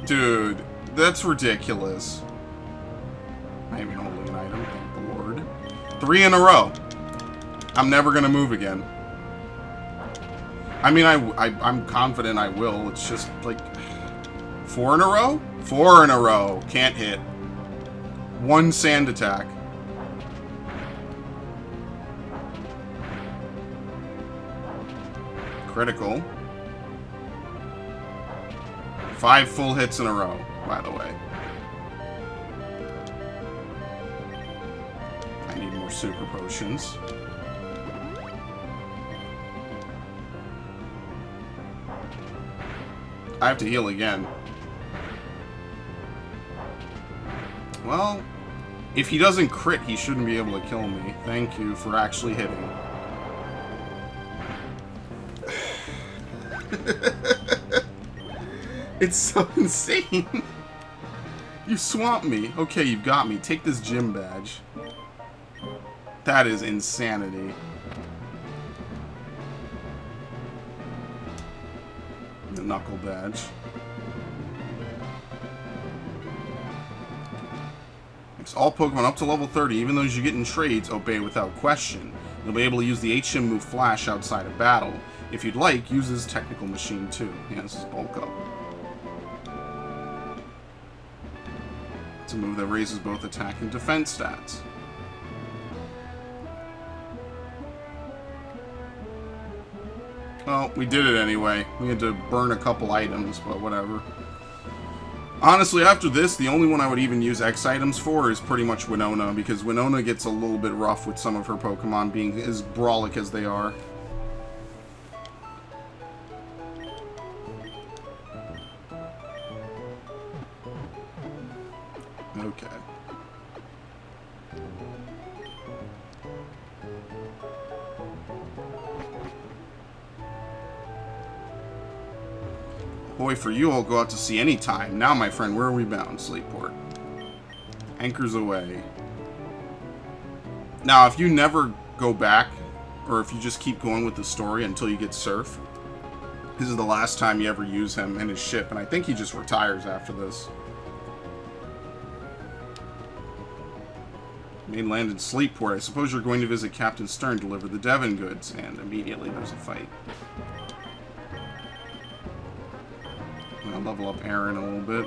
Dude, that's ridiculous. I am holding an item, thank the Lord. 3 in a row. I'm never gonna move again. I mean, I'm confident I will. It's just, like... 4 in a row? 4 in a row. Can't hit. 1 sand attack. Critical. 5 full hits in a row, by the way. I need more super potions. I have to heal again. Well, if he doesn't crit, he shouldn't be able to kill me. Thank you for actually hitting. It's so insane. You swamped me. Okay, you've got me. Take this gym badge. That is insanity. The knuckle badge. Makes all Pokemon up to level 30, even those you get in trades, obey without question. You'll be able to use the HM move Flash outside of battle. If you'd like, use this Technical Machine too. Yeah, this is Bulk Up. It's a move that raises both attack and defense stats. Well, we did it anyway. We had to burn a couple items, but whatever. Honestly, after this, the only one I would even use X items for is pretty much Winona, because Winona gets a little bit rough with some of her Pokemon being as brawlic as they are. Okay. Boy, for you, I'll go out to sea any time. Now, my friend, where are we bound? Slateport. Anchors away. Now, if you never go back, or if you just keep going with the story until you get Surf, this is the last time you ever use him and his ship, and I think he just retires after this. Mainland in Slateport. I suppose you're going to visit Captain Stern, deliver the Devon goods, and immediately there's a fight. I'm gonna level up Aaron a little bit.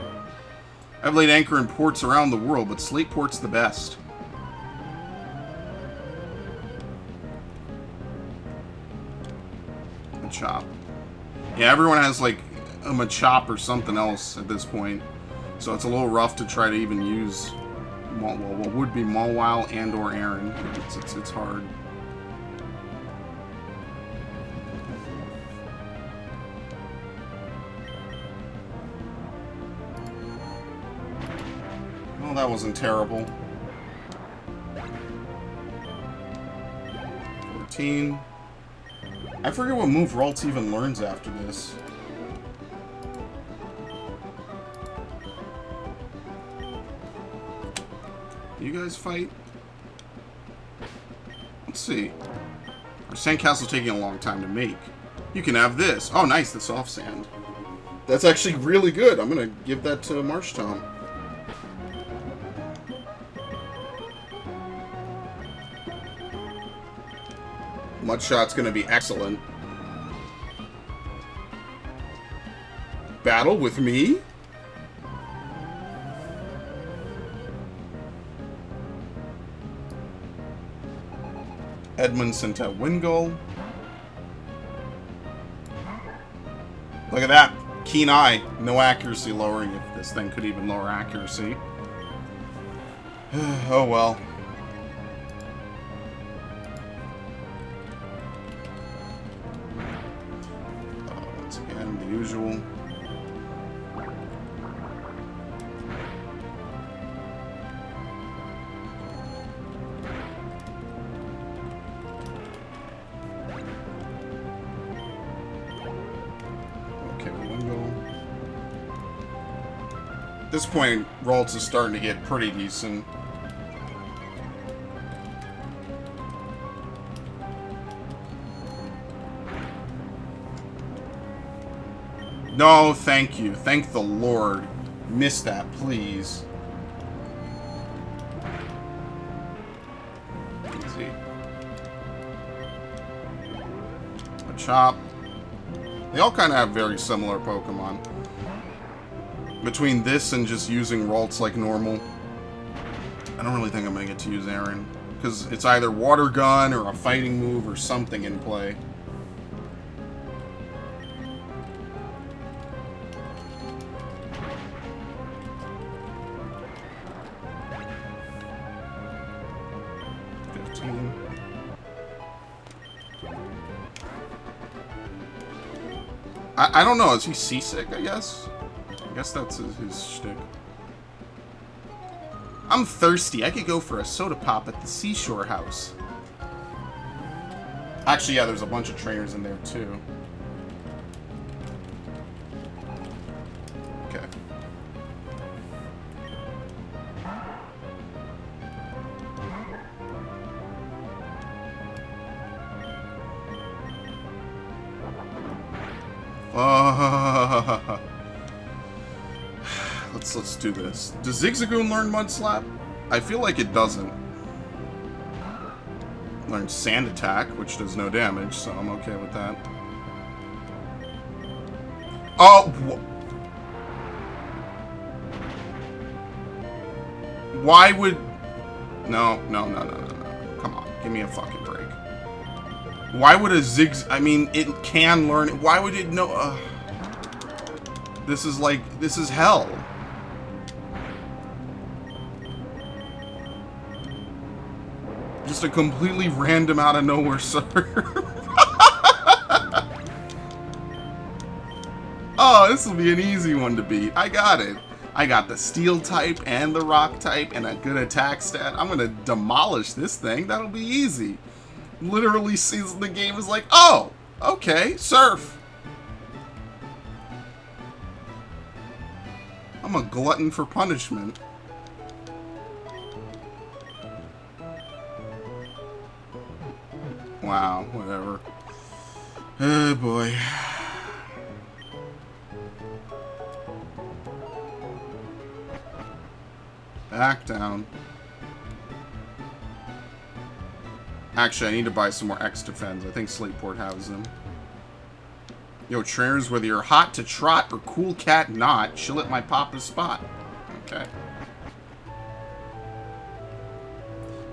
I've laid anchor in ports around the world, but Slateport's the best. Machop. Yeah, everyone has like a Machop or something else at this point, so it's a little rough to try to even use what would be Mawile and or Aaron. It's hard. Well, that wasn't terrible. 14. I forget what move Ralts even learns after this. You guys fight? Let's see. Our sandcastle's taking a long time to make. You can have this. Oh, nice, the soft sand. That's actually really good. I'm gonna give that to Marsh Tom. Mudshot's gonna be excellent. Battle with me? Edmundson to Wingull. Look at that. Keen eye. No accuracy lowering if this thing could even lower accuracy. Oh well. Once again, the usual. At this point, Ralts is starting to get pretty decent. No, thank you. Thank the Lord. Miss that, please. Easy. Machop. They all kind of have very similar Pokemon. Between this and just using Ralts like normal, I don't really think I'm going to get to use Aaron. Because it's either Water Gun or a fighting move or something in play. I don't know. Is he seasick, I guess? I guess that's his shtick. I'm thirsty. I could go for a soda pop at the Seashore House. Actually, yeah, there's a bunch of trainers in there, too. Okay. Let's do this. Does Zigzagoon learn Mud Slap? I feel like it doesn't. Learns Sand Attack, which does no damage, so I'm okay with that. Oh! Why would... No. Come on, give me a fucking break. Why would a Zigz... I mean, it can learn... Why would it know... This is like... This is hell. Just a completely random out of nowhere server. Oh, this will be an easy one to beat. I got it. I got the steel type and the rock type and a good attack stat. I'm gonna demolish this thing. That'll be easy. Literally sees the game is like, oh, okay, surf. I'm a glutton for punishment. Wow, whatever. Oh boy. Back down. Actually, I need to buy some more X-Defends. I think Slateport has them. Yo, trainers, whether you're hot to trot or cool cat not, chill at my papa's spot. Okay.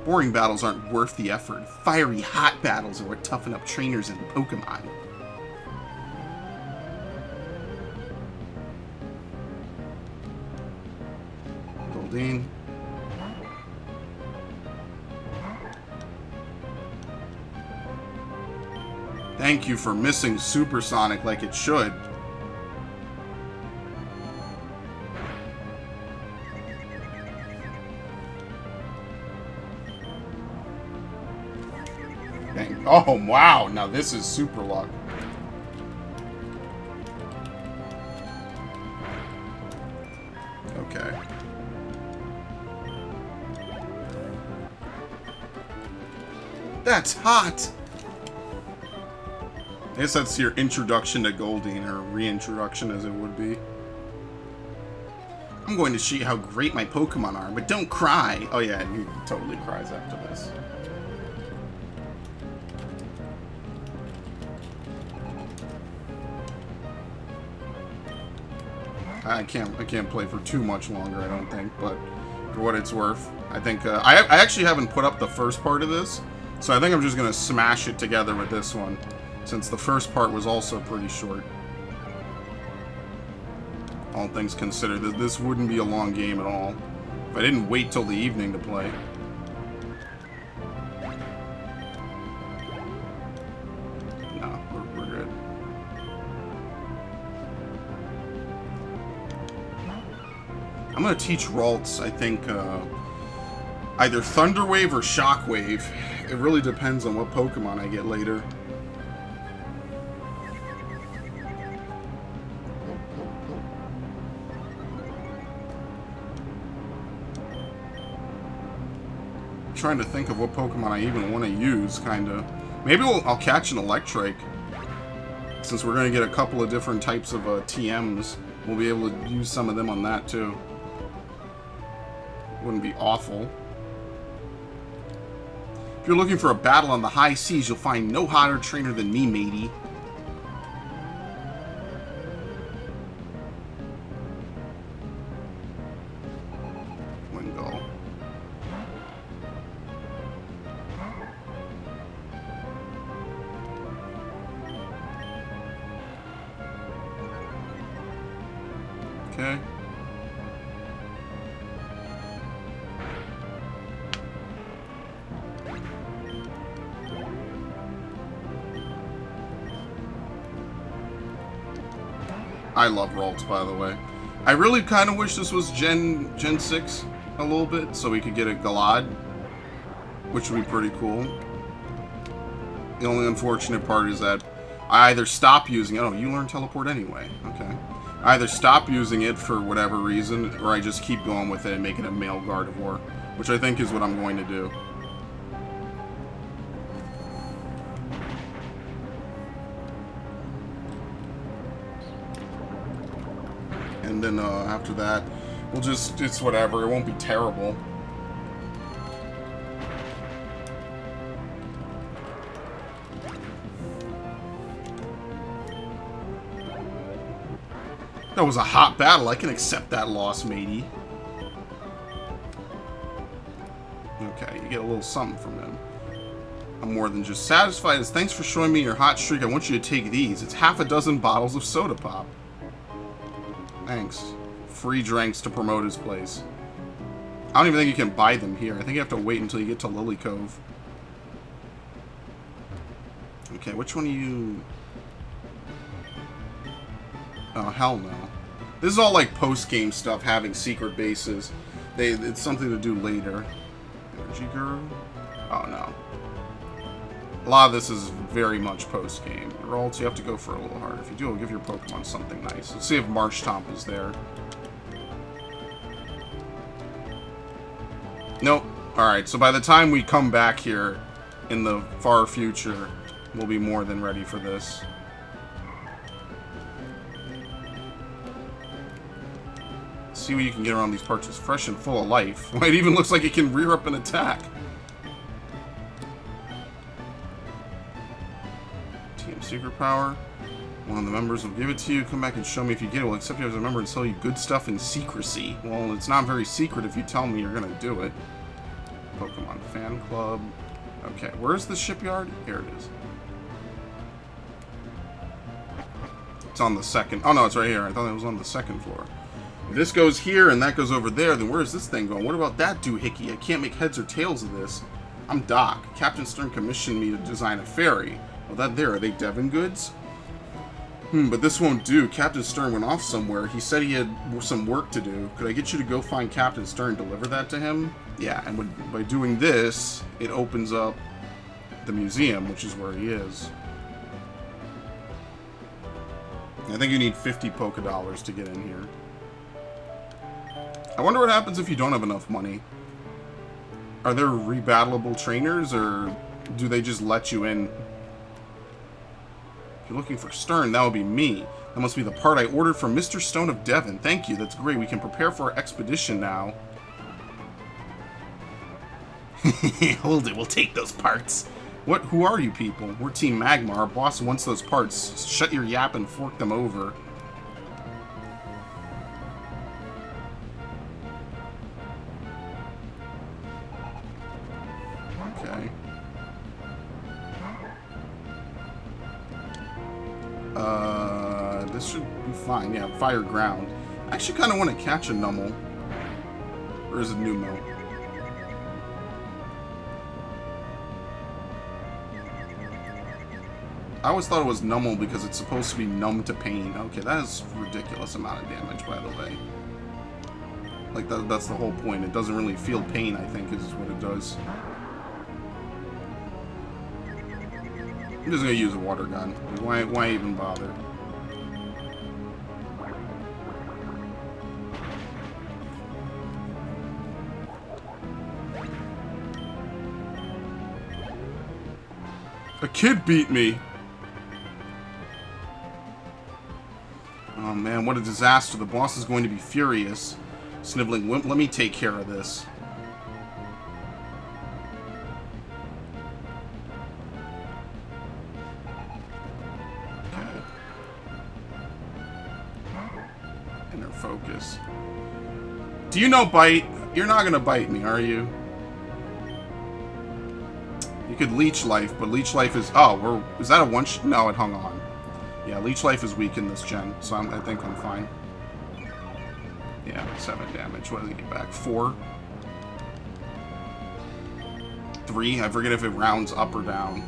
Boring battles aren't worth the effort. Fiery, hot battles are what toughen up trainers in Pokemon. Goldeen. Thank you for missing Supersonic like it should. Dang. Oh, wow. Now this is super luck. Okay. That's hot! I guess that's your introduction to Goldeen, or reintroduction as it would be. I'm going to show you how great my Pokemon are, but don't cry! Oh yeah, he totally cries after this. I can't play for too much longer, I don't think, but for what it's worth. I think, I actually haven't put up the first part of this, so I think I'm just gonna smash it together with this one, since the first part was also pretty short. All things considered, this wouldn't be a long game at all, if I didn't wait till the evening to play. No, we're good. I'm gonna teach Ralts, I think, either Thunder Wave or Shock Wave. It really depends on what Pokemon I get later. I'm trying to think of what Pokemon I even want to use, kinda. Maybe I'll catch an Electrike. Since we're gonna get a couple of different types of TMs, we'll be able to use some of them on that too. Wouldn't be awful. If you're looking for a battle on the high seas, you'll find no hotter trainer than me, matey. Wingull. Okay. I love Ralts, by the way. I really kind of wish this was Gen 6 a little bit, so we could get a Galad, which would be pretty cool. The only unfortunate part is that I either stop using it. Oh, you learn Teleport anyway. Okay. I either stop using it for whatever reason, or I just keep going with it and make it a male Gardevoir, which I think is what I'm going to do. And then after that, we'll just, it's whatever, it won't be terrible. That was a hot battle, I can accept that loss, matey. Okay, you get a little something from him. I'm more than just satisfied, as thanks for showing me your hot streak, I want you to take these. It's half a dozen bottles of Soda Pop. Thanks. Free drinks to promote his place. I don't even think you can buy them here. I think you have to wait until you get to Lily Cove. Okay, which one are you... Oh, hell no. This is all like post-game stuff, having secret bases. It's something to do later. Energy Girl? Oh, no. A lot of this is very much post-game. Ralts, you have to go for a little harder. If you do, I'll give your Pokemon something nice. Let's see if Marshtomp is there. Nope. Alright, so by the time we come back here in the far future, we'll be more than ready for this. See what you can get around these parts. It's fresh and full of life. It even looks like it can rear up and attack. Team secret power. One of the members will give it to you. Come back and show me if you get it. We'll accept you as a member and sell you good stuff in secrecy. Well, it's not very secret if you tell me you're going to do it. Pokemon Fan Club. Okay, where's the shipyard? Here it is. It's on the second. Oh, no, it's right here. I thought it was on the second floor. If this goes here and that goes over there, then where's this thing going? What about that doohickey? I can't make heads or tails of this. I'm Doc. Captain Stern commissioned me to design a ferry. Well, that there. Are they Devon goods? But this won't do. Captain Stern went off somewhere. He said he had some work to do. Could I get you to go find Captain Stern and deliver that to him? Yeah, and by doing this, it opens up the museum, which is where he is. I think you need 50 Poké Dollars to get in here. I wonder what happens if you don't have enough money. Are there rebattleable trainers, or do they just let you in? If you're looking for Stern, that would be me. That must be the part I ordered from Mr. Stone of Devon. Thank you, that's great. We can prepare for our expedition now. Hold it, we'll take those parts. What? Who are you people? We're Team Magmar. Our boss wants those parts. Shut your yap and fork them over. Okay. This should be fine. Yeah, fire ground. I actually kind of want to catch a Numel. Or is it Numel? I always thought it was Numel because it's supposed to be numb to pain. Okay, that is a ridiculous amount of damage, by the way. Like, that's the whole point. It doesn't really feel pain, I think, is what it does. I'm just gonna use a water gun. Why even bother? A kid beat me! Oh man, what a disaster. The boss is going to be furious. Sniveling Wimp, let me take care of this. Okay. Inner focus. Do you know bite? You're not gonna bite me, are you? You could leech life, but leech life is... Oh, is that a one... No, it hung on. Yeah, leech life is weak in this gen, so I think I'm fine. Yeah, 7 damage. What does he get back? 4? 3? I forget if it rounds up or down.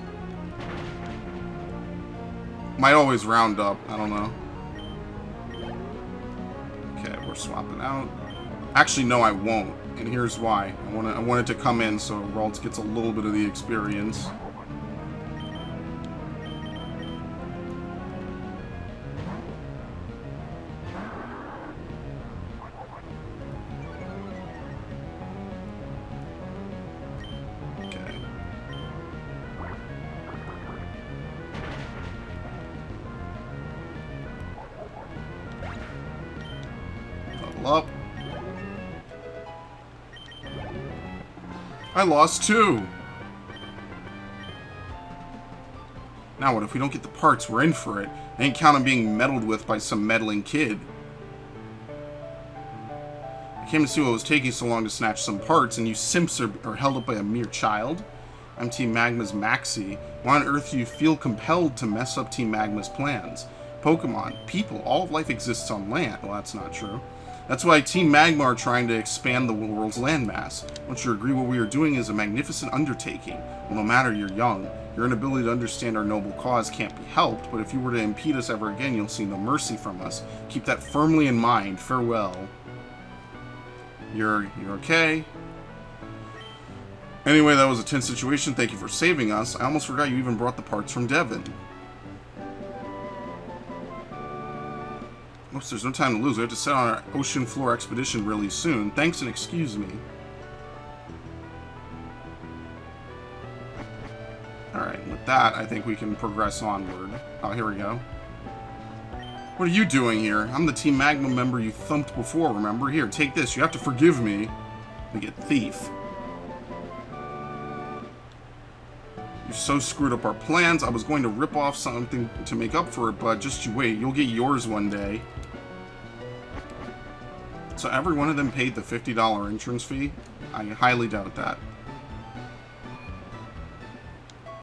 Might always round up. I don't know. Okay, we're swapping out. Actually, no, I won't. And here's why. I want it to come in so Ralts gets a little bit of the experience. Okay. Level up. I lost 2. Now what if we don't get the parts? We're in for it. I ain't count on being meddled with by some meddling kid. I came to see what was taking so long to snatch some parts, and you simps are held up by a mere child? I'm Team Magma's Maxi. Why on earth do you feel compelled to mess up Team Magma's plans? Pokemon, people, all of life exists on land. Well, that's not true. That's why Team Magmar are trying to expand the world's landmass. Don't you agree what we are doing is a magnificent undertaking? Well, no matter you're young, your inability to understand our noble cause can't be helped, but if you were to impede us ever again, you'll see no mercy from us. Keep that firmly in mind. Farewell. You're okay? Anyway, that was a tense situation. Thank you for saving us. I almost forgot you even brought the parts from Devon. Oops, there's no time to lose. We have to set on our ocean floor expedition really soon. Thanks and excuse me. with that, I think we can progress onward. Oh, here we go. What are you doing here? I'm the Team Magma member you thumped before, remember? Here, take this. You have to forgive me. I get thief. You so screwed up our plans. I was going to rip off something to make up for it, but just you wait. You'll get yours one day. So every one of them paid the $50 entrance fee? I highly doubt that.